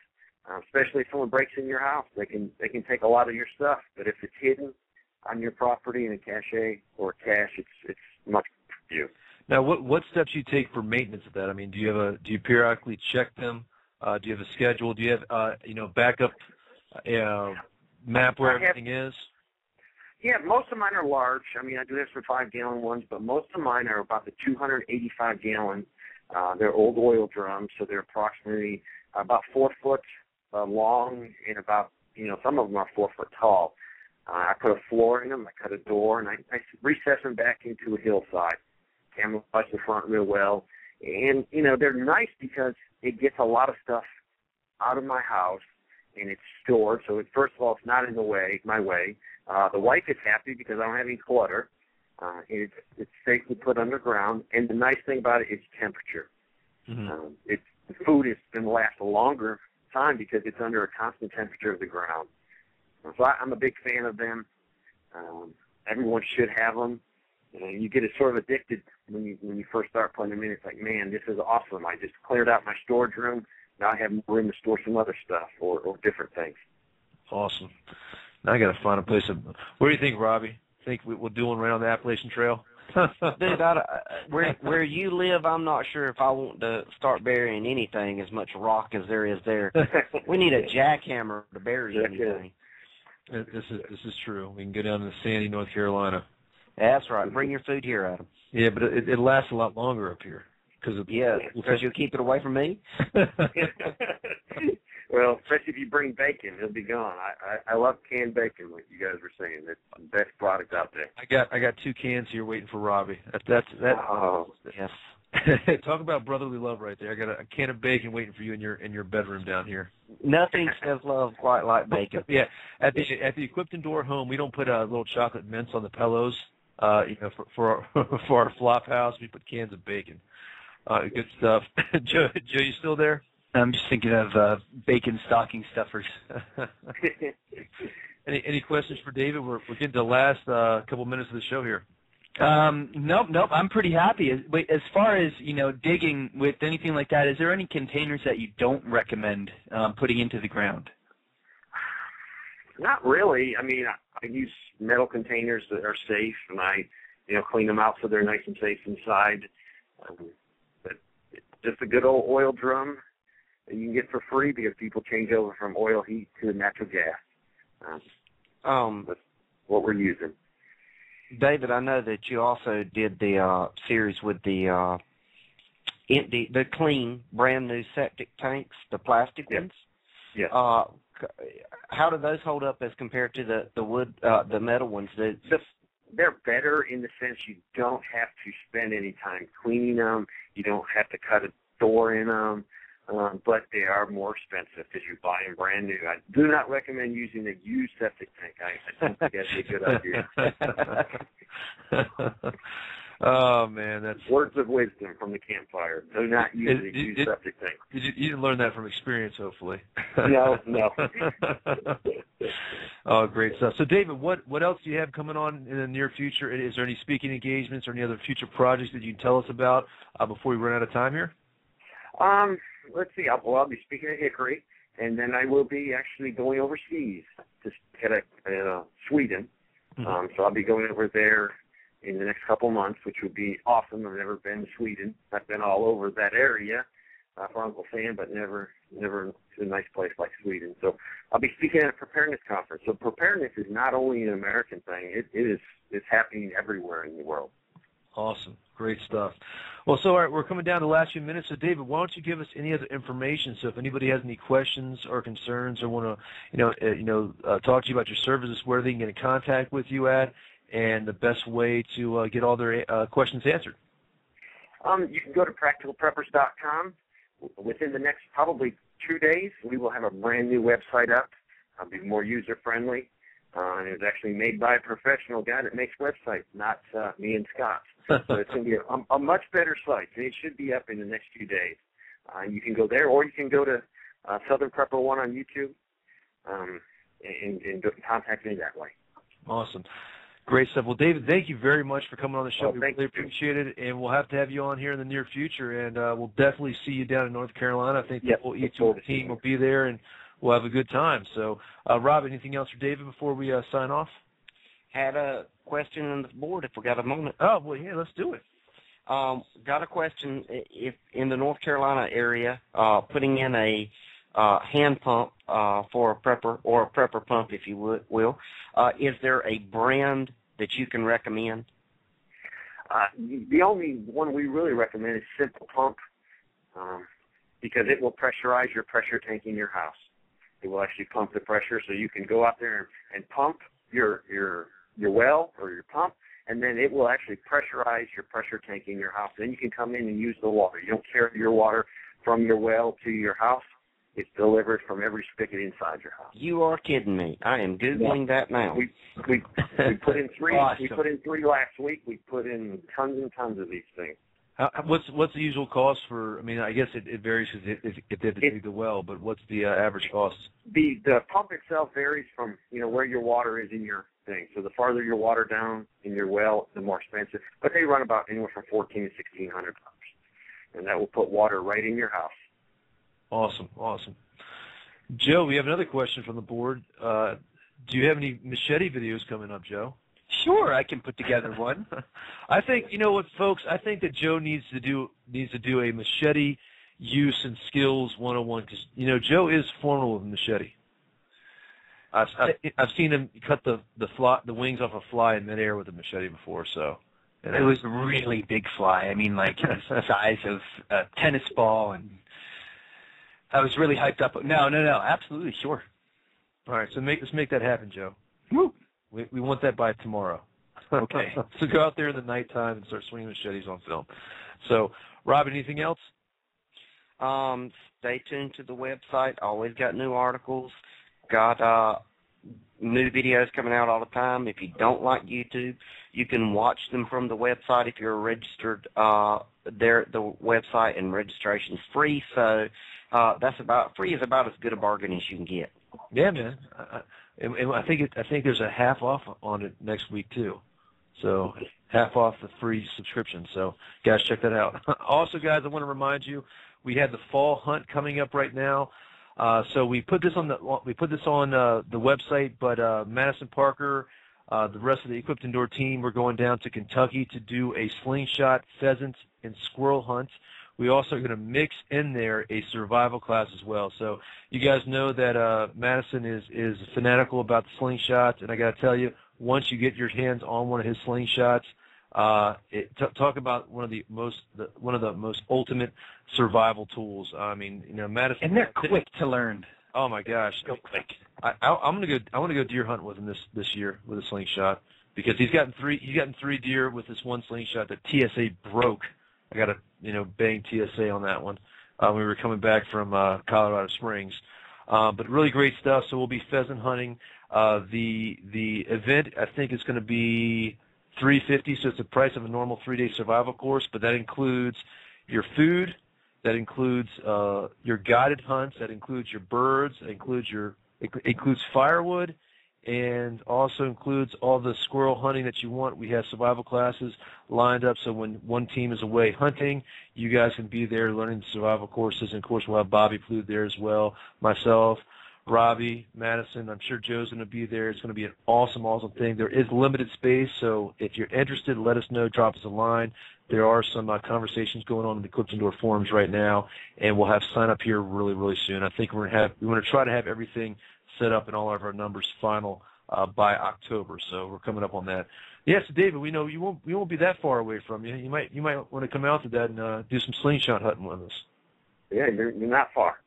[SPEAKER 9] especially if someone breaks in your house. They can take a lot of your stuff, but if it's hidden on your property in a cache or cache, it's much for you.
[SPEAKER 8] Now, what steps you take for maintenance of that? I mean, do you periodically check them? Do you have a schedule? Do you have backup map where everything is?
[SPEAKER 9] Yeah, most of mine are large. I mean, I do have some 5-gallon ones, but most of mine are about the 285-gallon. They're old oil drums, so they're approximately about 4 foot long and about, some of them are 4 foot tall. I put a floor in them, I cut a door, and I recess them back into a hillside. Camouflage the front real well. And, they're nice because it gets a lot of stuff out of my house, and it's stored. So, first of all, it's not in my way. The wife is happy because I don't have any clutter. It's safely put underground. And the nice thing about it is temperature. Mm-hmm. The food is going to last a longer time because it's under a constant temperature of the ground. So I'm a big fan of them. Everyone should have them. You get sort of addicted when you first start putting them in. It's like, man, this is awesome. I just cleared out my storage room. Now I have room to store some other stuff or different things.
[SPEAKER 8] Awesome. Now I got to find a place. What do you think, Robbie? Think we'll do one right on the Appalachian Trail?
[SPEAKER 6] Dude, where you live, I'm not sure if I want to start burying anything as much rock as there is there. We need a jackhammer to bury anything.
[SPEAKER 8] This is true. We can go down to sandy North Carolina.
[SPEAKER 6] That's right. Bring your food here, Adam.
[SPEAKER 8] Yeah, but it lasts a lot longer up here because
[SPEAKER 6] you'll keep it away from me.
[SPEAKER 9] Well, especially if you bring bacon, it'll be gone. I love canned bacon, like you guys were saying. It's the best product out there.
[SPEAKER 8] I got 2 cans here waiting for Robbie. That.
[SPEAKER 6] Oh, yes.
[SPEAKER 8] Talk about brotherly love right there. I got a can of bacon waiting for you in your bedroom down here.
[SPEAKER 6] Nothing says love quite like bacon.
[SPEAKER 8] Yeah, at the Equip2Endure home, we don't put little chocolate mints on the pillows. For our flop house, we put cans of bacon. Good stuff. Joe, you still there?
[SPEAKER 7] I'm just thinking of bacon stocking stuffers.
[SPEAKER 8] Any questions for David? We're getting to the last couple minutes of the show here.
[SPEAKER 7] Nope. I'm pretty happy. As far as digging with anything like that, is there any containers that you don't recommend putting into the ground?
[SPEAKER 9] Not really. I mean, I use metal containers that are safe, and I clean them out so they're nice and safe inside. But just a good old oil drum that you can get for free because people change over from oil heat to natural gas. That's what we're using.
[SPEAKER 6] David, I know that you also did the series with the clean, brand new septic tanks, the plastic ones.
[SPEAKER 9] Yes.
[SPEAKER 6] how do those hold up as compared to the wood, the metal ones?
[SPEAKER 9] They're better in the sense you don't have to spend any time cleaning them. You don't have to cut a door in them. But they are more expensive because you buy them brand new. I do not recommend using a used septic tank. I don't think that's a good idea.
[SPEAKER 8] Oh, man, that's
[SPEAKER 9] words of wisdom from the campfire. Do not use a used septic tank.
[SPEAKER 8] You didn't learn that from experience, hopefully.
[SPEAKER 9] No.
[SPEAKER 8] Oh, great stuff. So, David, what else do you have coming on in the near future? Is there any speaking engagements or any other future projects that you can tell us about before we run out of time here?
[SPEAKER 9] Let's see. I'll be speaking at Hickory, and then I will be actually going overseas to Sweden. Mm-hmm. So I'll be going over there in the next couple months, which would be awesome. I've never been to Sweden. I've been all over that area for Uncle Sam, but never to a nice place like Sweden. So I'll be speaking at a preparedness conference. So preparedness is not only an American thing. It's happening everywhere in the world.
[SPEAKER 8] Awesome. Great stuff. Well, so all right, we're coming down to the last few minutes. So, David, why don't you give us any other information? So, if anybody has any questions or concerns or want to, talk to you about your services, where they can get in contact with you at, and the best way to get all their questions answered.
[SPEAKER 9] You can go to practicalpreppers.com. Within the next probably 2 days, we will have a brand new website up. It'll be more user friendly. And it was actually made by a professional guy that makes websites, not me and Scott. So it's going to be a much better site. It should be up in the next few days. You can go there, or you can go to Southern Prepper 1 on YouTube and contact me that way.
[SPEAKER 8] Awesome. Great stuff. Well, David, thank you very much for coming on the show. We really appreciate it, and we'll have to have you on here in the near future, and we'll definitely see you down in North Carolina. I think the whole E2 team will be there, and we'll have a good time. So, Rob, anything else for David before we sign off?
[SPEAKER 6] Had a question on the board if we got a moment.
[SPEAKER 8] Oh, well, yeah, let's do it.
[SPEAKER 6] Got a question. If in the North Carolina area, putting in a hand pump for a prepper, or a prepper pump, if you will, is there a brand that you can recommend?
[SPEAKER 9] The only one we really recommend is Simple Pump, because it will pressurize your pressure tank in your house. It will actually pump the pressure, so you can go out there and pump your well or your pump, and then it will actually pressurize your pressure tank in your house. Then you can come in and use the water. You don't carry your water from your well to your house. It's delivered from every spigot inside your house.
[SPEAKER 6] You are kidding me. I am Googling that now.
[SPEAKER 9] We put in three.
[SPEAKER 6] Awesome.
[SPEAKER 9] We put in 3 last week. We put in tons and tons of these things.
[SPEAKER 8] What's the usual cost for? I mean, I guess it varies if they have to dig the well, but what's the average cost?
[SPEAKER 9] The pump itself varies from where your water is in your thing. So the farther your water down in your well, the more expensive. But they run about anywhere from $1,400 to $1,600, and that will put water right in your house.
[SPEAKER 8] Awesome. Joe, we have another question from the board. Do you have any machete videos coming up, Joe?
[SPEAKER 7] Sure, I can put together one.
[SPEAKER 8] I think, you know what, folks, I think that Joe needs to do a machete use and skills 101, because, Joe is formidable with a machete. I've seen him cut the wings off a fly in midair with a machete before, so.
[SPEAKER 7] And it was a really big fly. I mean, like the size of a tennis ball, and I was really hyped up. No, absolutely, sure.
[SPEAKER 8] All right, so let's make that happen, Joe.
[SPEAKER 7] Woo.
[SPEAKER 8] We want that by tomorrow.
[SPEAKER 7] Okay.
[SPEAKER 8] So go out there in the nighttime and start swinging machetes on film. So, Rob, anything else?
[SPEAKER 6] Stay tuned to the website. Always got new articles. Got new videos coming out all the time. If you don't like YouTube, you can watch them from the website if you're registered there at the website, and registration's free. So free is about as good a bargain as you can get.
[SPEAKER 8] Yeah, man. And I think there's a half off on it next week too. So half off the free subscription. So guys, check that out. Also, guys, I want to remind you, we have the fall hunt coming up right now. So we put this on the website, but Madison Parker, the rest of the Equip2Endure team, we're going down to Kentucky to do a slingshot, pheasant, and squirrel hunt. We also are going to mix in there a survival class as well. So you guys know that Madison is fanatical about the slingshots, and I got to tell you, once you get your hands on one of his slingshots, talk about one of the most ultimate survival tools. I mean, Madison,
[SPEAKER 7] and they're quick to learn.
[SPEAKER 8] Oh my gosh! I'm gonna go. I want to go deer hunt with him this year with a slingshot because he's gotten three deer with this one slingshot that TSA broke. I got to bang TSA on that one. We were coming back from Colorado Springs, but really great stuff. So we'll be pheasant hunting. The event I think is going to be $350, so it's the price of a normal 3-day survival course, but that includes your food. That includes your guided hunts. That includes your birds. That includes firewood, and also includes all the squirrel hunting that you want. We have survival classes lined up, so when one team is away hunting, you guys can be there learning the survival courses. And of course, we'll have Bobby Plude there as well. Myself, Robbie, Madison. I'm sure Joe's going to be there. It's going to be an awesome, awesome thing. There is limited space, so if you're interested, let us know. Drop us a line. There are some conversations going on in the Equip2Endure forums right now, and we'll have sign up here really, really soon. I think we want to try to have everything set up and all of our numbers final by October. So we're coming up on that. Yes, David, we know you won't be that far away from you. You might want to come out to that and do some slingshot hunting with us.
[SPEAKER 9] Yeah, you're not far.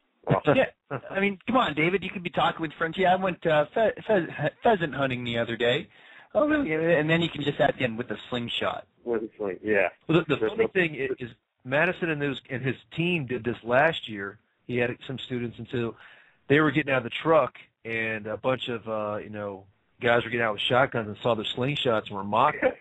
[SPEAKER 7] Yeah, I mean, come on, David. You could be talking with friends. Yeah, I went pheasant hunting the other day. Oh, really? And then you can just at the end with a slingshot.
[SPEAKER 9] With a sling, yeah.
[SPEAKER 8] Well, the funny thing is Madison and his team did this last year. He had some students, and so they were getting out of the truck, and a bunch of guys were getting out with shotguns and saw their slingshots and were mocking.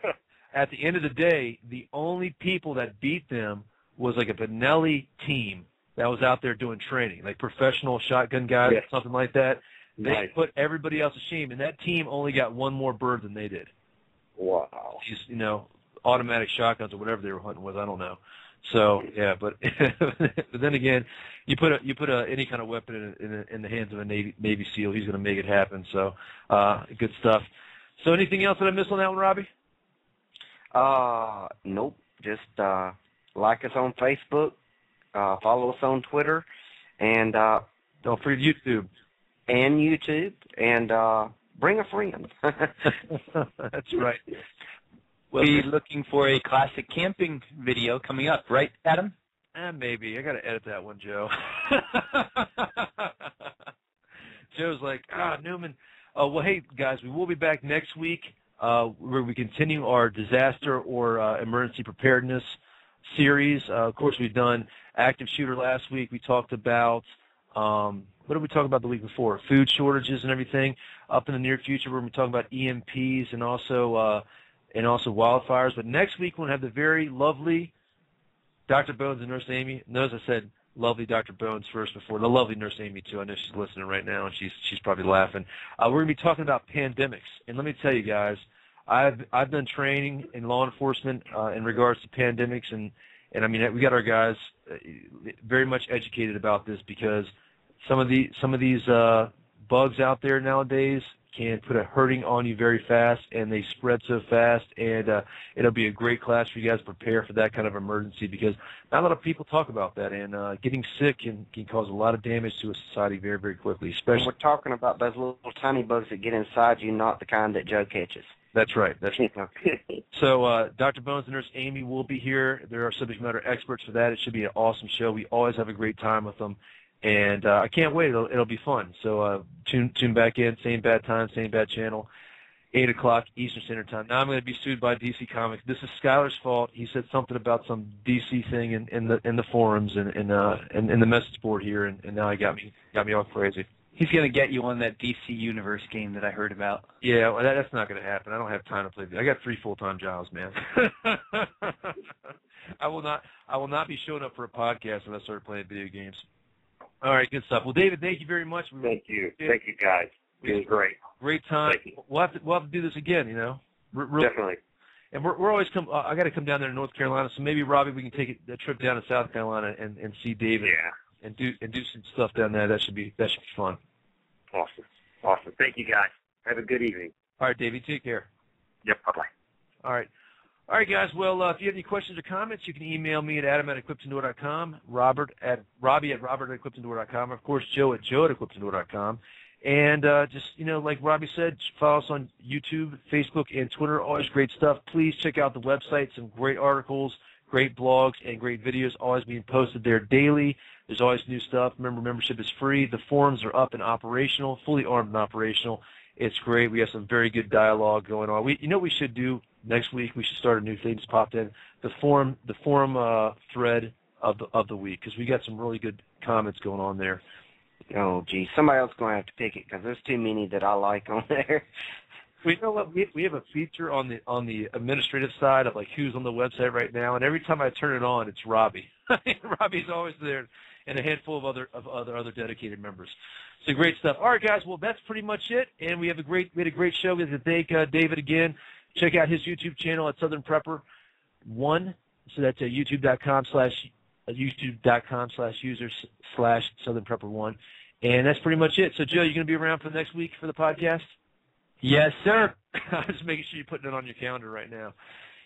[SPEAKER 8] At the end of the day, the only people that beat them was like a Benelli team that was out there doing training, like professional shotgun guys or something like that. They put everybody else to shame, and that team only got one more bird than they did.
[SPEAKER 9] Wow.
[SPEAKER 8] These, automatic shotguns or whatever they were hunting with, I don't know. So yeah, but but then again, you put any kind of weapon in the hands of a Navy SEAL, he's going to make it happen. So good stuff. So anything else that I missed on that one, Robbie?
[SPEAKER 6] Nope. Just like us on Facebook, follow us on Twitter, and
[SPEAKER 8] don't forget YouTube.
[SPEAKER 6] And bring a friend.
[SPEAKER 8] That's right.
[SPEAKER 7] We'll be looking for a classic camping video coming up, right, Adam?
[SPEAKER 8] Maybe. I got to edit that one, Joe. Joe's like, Newman. Well, hey, guys, we will be back next week where we continue our disaster or emergency preparedness series. Of course, we've done active shooter last week. We talked about, what did we talk about the week before? Food shortages and everything. Up in the near future, we're going to be talking about EMPs and also wildfires. But next week, we'll have the very lovely Dr. Bones and Nurse Amy. Notice I said lovely Dr. Bones first before. The lovely Nurse Amy, too. I know she's listening right now, and she's probably laughing. We're going to be talking about pandemics. And let me tell you guys, I've done training in law enforcement in regards to pandemics, and I mean, we got our guys very much educated about this because some of these bugs out there nowadays can put a hurting on you very fast, and they spread so fast, and it'll be a great class for you guys to prepare for that kind of emergency because not a lot of people talk about that, and getting sick can cause a lot of damage to a society very, very quickly. Especially,
[SPEAKER 6] we're talking about those little tiny bugs that get inside you, not the kind that Joe catches.
[SPEAKER 8] That's right. That's right. So Dr. Bones and Nurse Amy will be here. They're our subject matter experts for that. It should be an awesome show. We always have a great time with them. And I can't wait. It'll be fun. So tune back in. Same bad time, same bad channel. 8 o'clock Eastern Standard Time. Now I'm going to be sued by DC Comics. This is Skylar's fault. He said something about some DC thing in the forums and in the message board here, and now he got me all crazy.
[SPEAKER 7] He's going to get you on that DC Universe game that I heard about.
[SPEAKER 8] Yeah, well, that's not going to happen. I don't have time to play. I got 3 full-time jobs, man. I will not be showing up for a podcast when I start playing video games. All right, good stuff. Well, David, thank you very much.
[SPEAKER 9] Thank you. Thank you, guys. It was great.
[SPEAKER 8] Great time. We'll have to do this again, you know.
[SPEAKER 9] Definitely.
[SPEAKER 8] And we're always I got to come down there to North Carolina, so maybe Robbie, we can take a trip down to South Carolina and see David.
[SPEAKER 9] Yeah.
[SPEAKER 8] And do some stuff down there. That should be fun.
[SPEAKER 9] Awesome. Thank you, guys. Have a good evening.
[SPEAKER 8] All right, David. Take care.
[SPEAKER 9] Yep. Bye-bye.
[SPEAKER 8] All right, guys. Well, if you have any questions or comments, you can email me at adam@equip2endure.com, Robbie at robert@equip2endure.com, of course, Joe at joe@equip2endure.com. And just, like Robbie said, follow us on YouTube, Facebook, and Twitter. Always great stuff. Please check out the website. Some great articles, great blogs and great videos always being posted there daily. There's always new stuff. Remember, membership is free. The forums are up and operational, fully armed and operational. It's great. We have some very good dialogue going on. You know what we should do next week? We should start a new thing that's popped in, the forum thread of the week, because we got some really good comments going on there.
[SPEAKER 6] Oh, gee, somebody else going to have to pick it, because there's too many that I like on there.
[SPEAKER 8] We know what we have a feature on the administrative side of like who's on the website right now, and every time I turn it on, it's Robbie. Robbie's always there, and a handful of other dedicated members. So great stuff. All right, guys. Well, that's pretty much it, and we had a great show. We have to thank David again. Check out his YouTube channel at Southern Prepper 1. So that's youtube.com/user/Southern Prepper 1, and that's pretty much it. So Joe, you going to be around for the next week for the podcast?
[SPEAKER 7] Yes, sir.
[SPEAKER 8] I'm just making sure you're putting it on your calendar right now.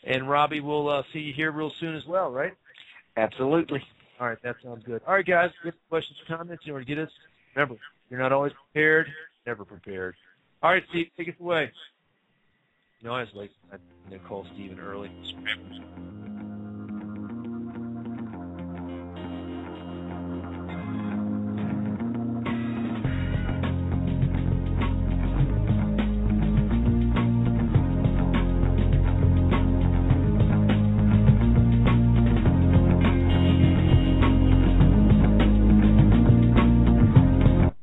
[SPEAKER 8] And Robbie, we'll see you here real soon as well, right?
[SPEAKER 6] Absolutely.
[SPEAKER 8] All right, that sounds good. All right, guys, get questions, comments, you know where to get us. Remember, you're not always prepared, never prepared. All right, Steve, take us away. No, I was like, I'm going to call Steven early.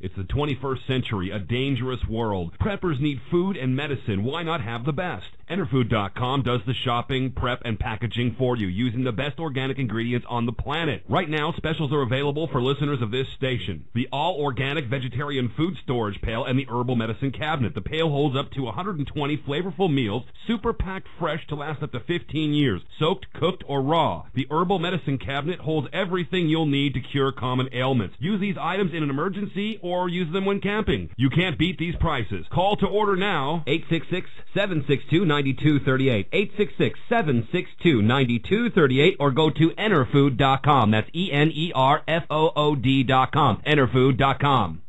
[SPEAKER 14] It's the 21st century, a dangerous world. Preppers need food and medicine. Why not have the best? Enterfood.com does the shopping, prep, and packaging for you using the best organic ingredients on the planet. Right now, specials are available for listeners of this station. The all-organic vegetarian food storage pail and the herbal medicine cabinet. The pail holds up to 120 flavorful meals, super packed fresh to last up to 15 years, soaked, cooked, or raw. The herbal medicine cabinet holds everything you'll need to cure common ailments. Use these items in an emergency or use them when camping. You can't beat these prices. Call to order now, 866-762-9238, 866-762-9238, or go to Enterfood.com. That's ENERFOOD.com, Enterfood.com.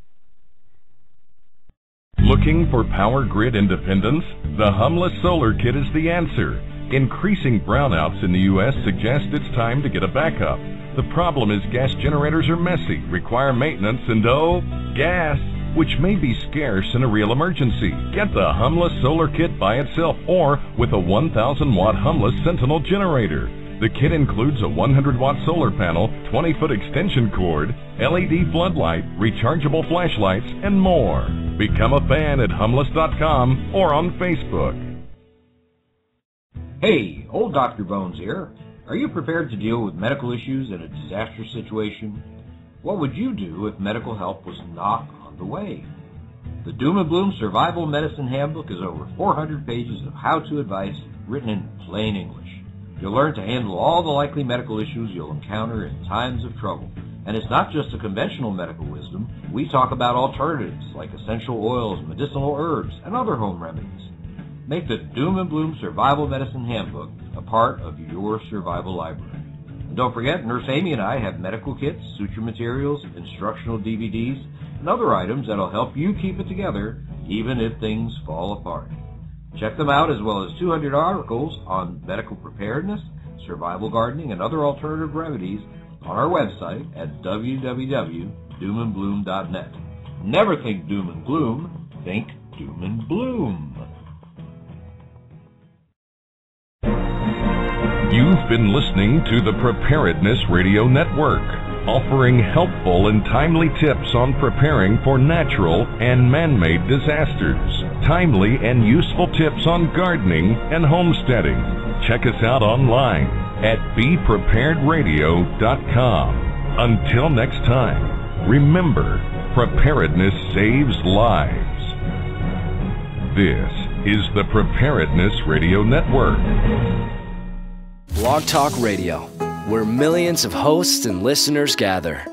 [SPEAKER 2] Looking for power grid independence? The Humless Solar Kit is the answer. Increasing brownouts in the U.S. suggest it's time to get a backup. The problem is gas generators are messy, require maintenance, and gas, which may be scarce in a real emergency. Get the Humless Solar Kit by itself or with a 1,000-watt Humless Sentinel generator. The kit includes a 100-watt solar panel, 20-foot extension cord, LED floodlight, rechargeable flashlights, and more. Become a fan at humless.com or on Facebook.
[SPEAKER 10] Hey, old Dr. Bones here. Are you prepared to deal with medical issues in a disaster situation? What would you do if medical help was not on the way? The Doom and Bloom Survival Medicine Handbook is over 400 pages of how-to advice written in plain English. You'll learn to handle all the likely medical issues you'll encounter in times of trouble. And it's not just a conventional medical wisdom. We talk about alternatives like essential oils, medicinal herbs, and other home remedies. Make the Doom and Bloom Survival Medicine Handbook a part of your survival library. And don't forget, Nurse Amy and I have medical kits, suture materials, instructional DVDs, and other items that'll help you keep it together even if things fall apart. Check them out, as well as 200 articles on medical preparedness, survival gardening, and other alternative remedies on our website at www.doomandbloom.net. Never think doom and gloom, think doom and bloom.
[SPEAKER 2] You've been listening to the Preparedness Radio Network, offering helpful and timely tips on preparing for natural and man-made disasters. Timely and useful tips on gardening and homesteading. Check us out online at bepreparedradio.com. Until next time, remember, preparedness saves lives. This is the Preparedness Radio Network.
[SPEAKER 1] Blog Talk Radio, where millions of hosts and listeners gather.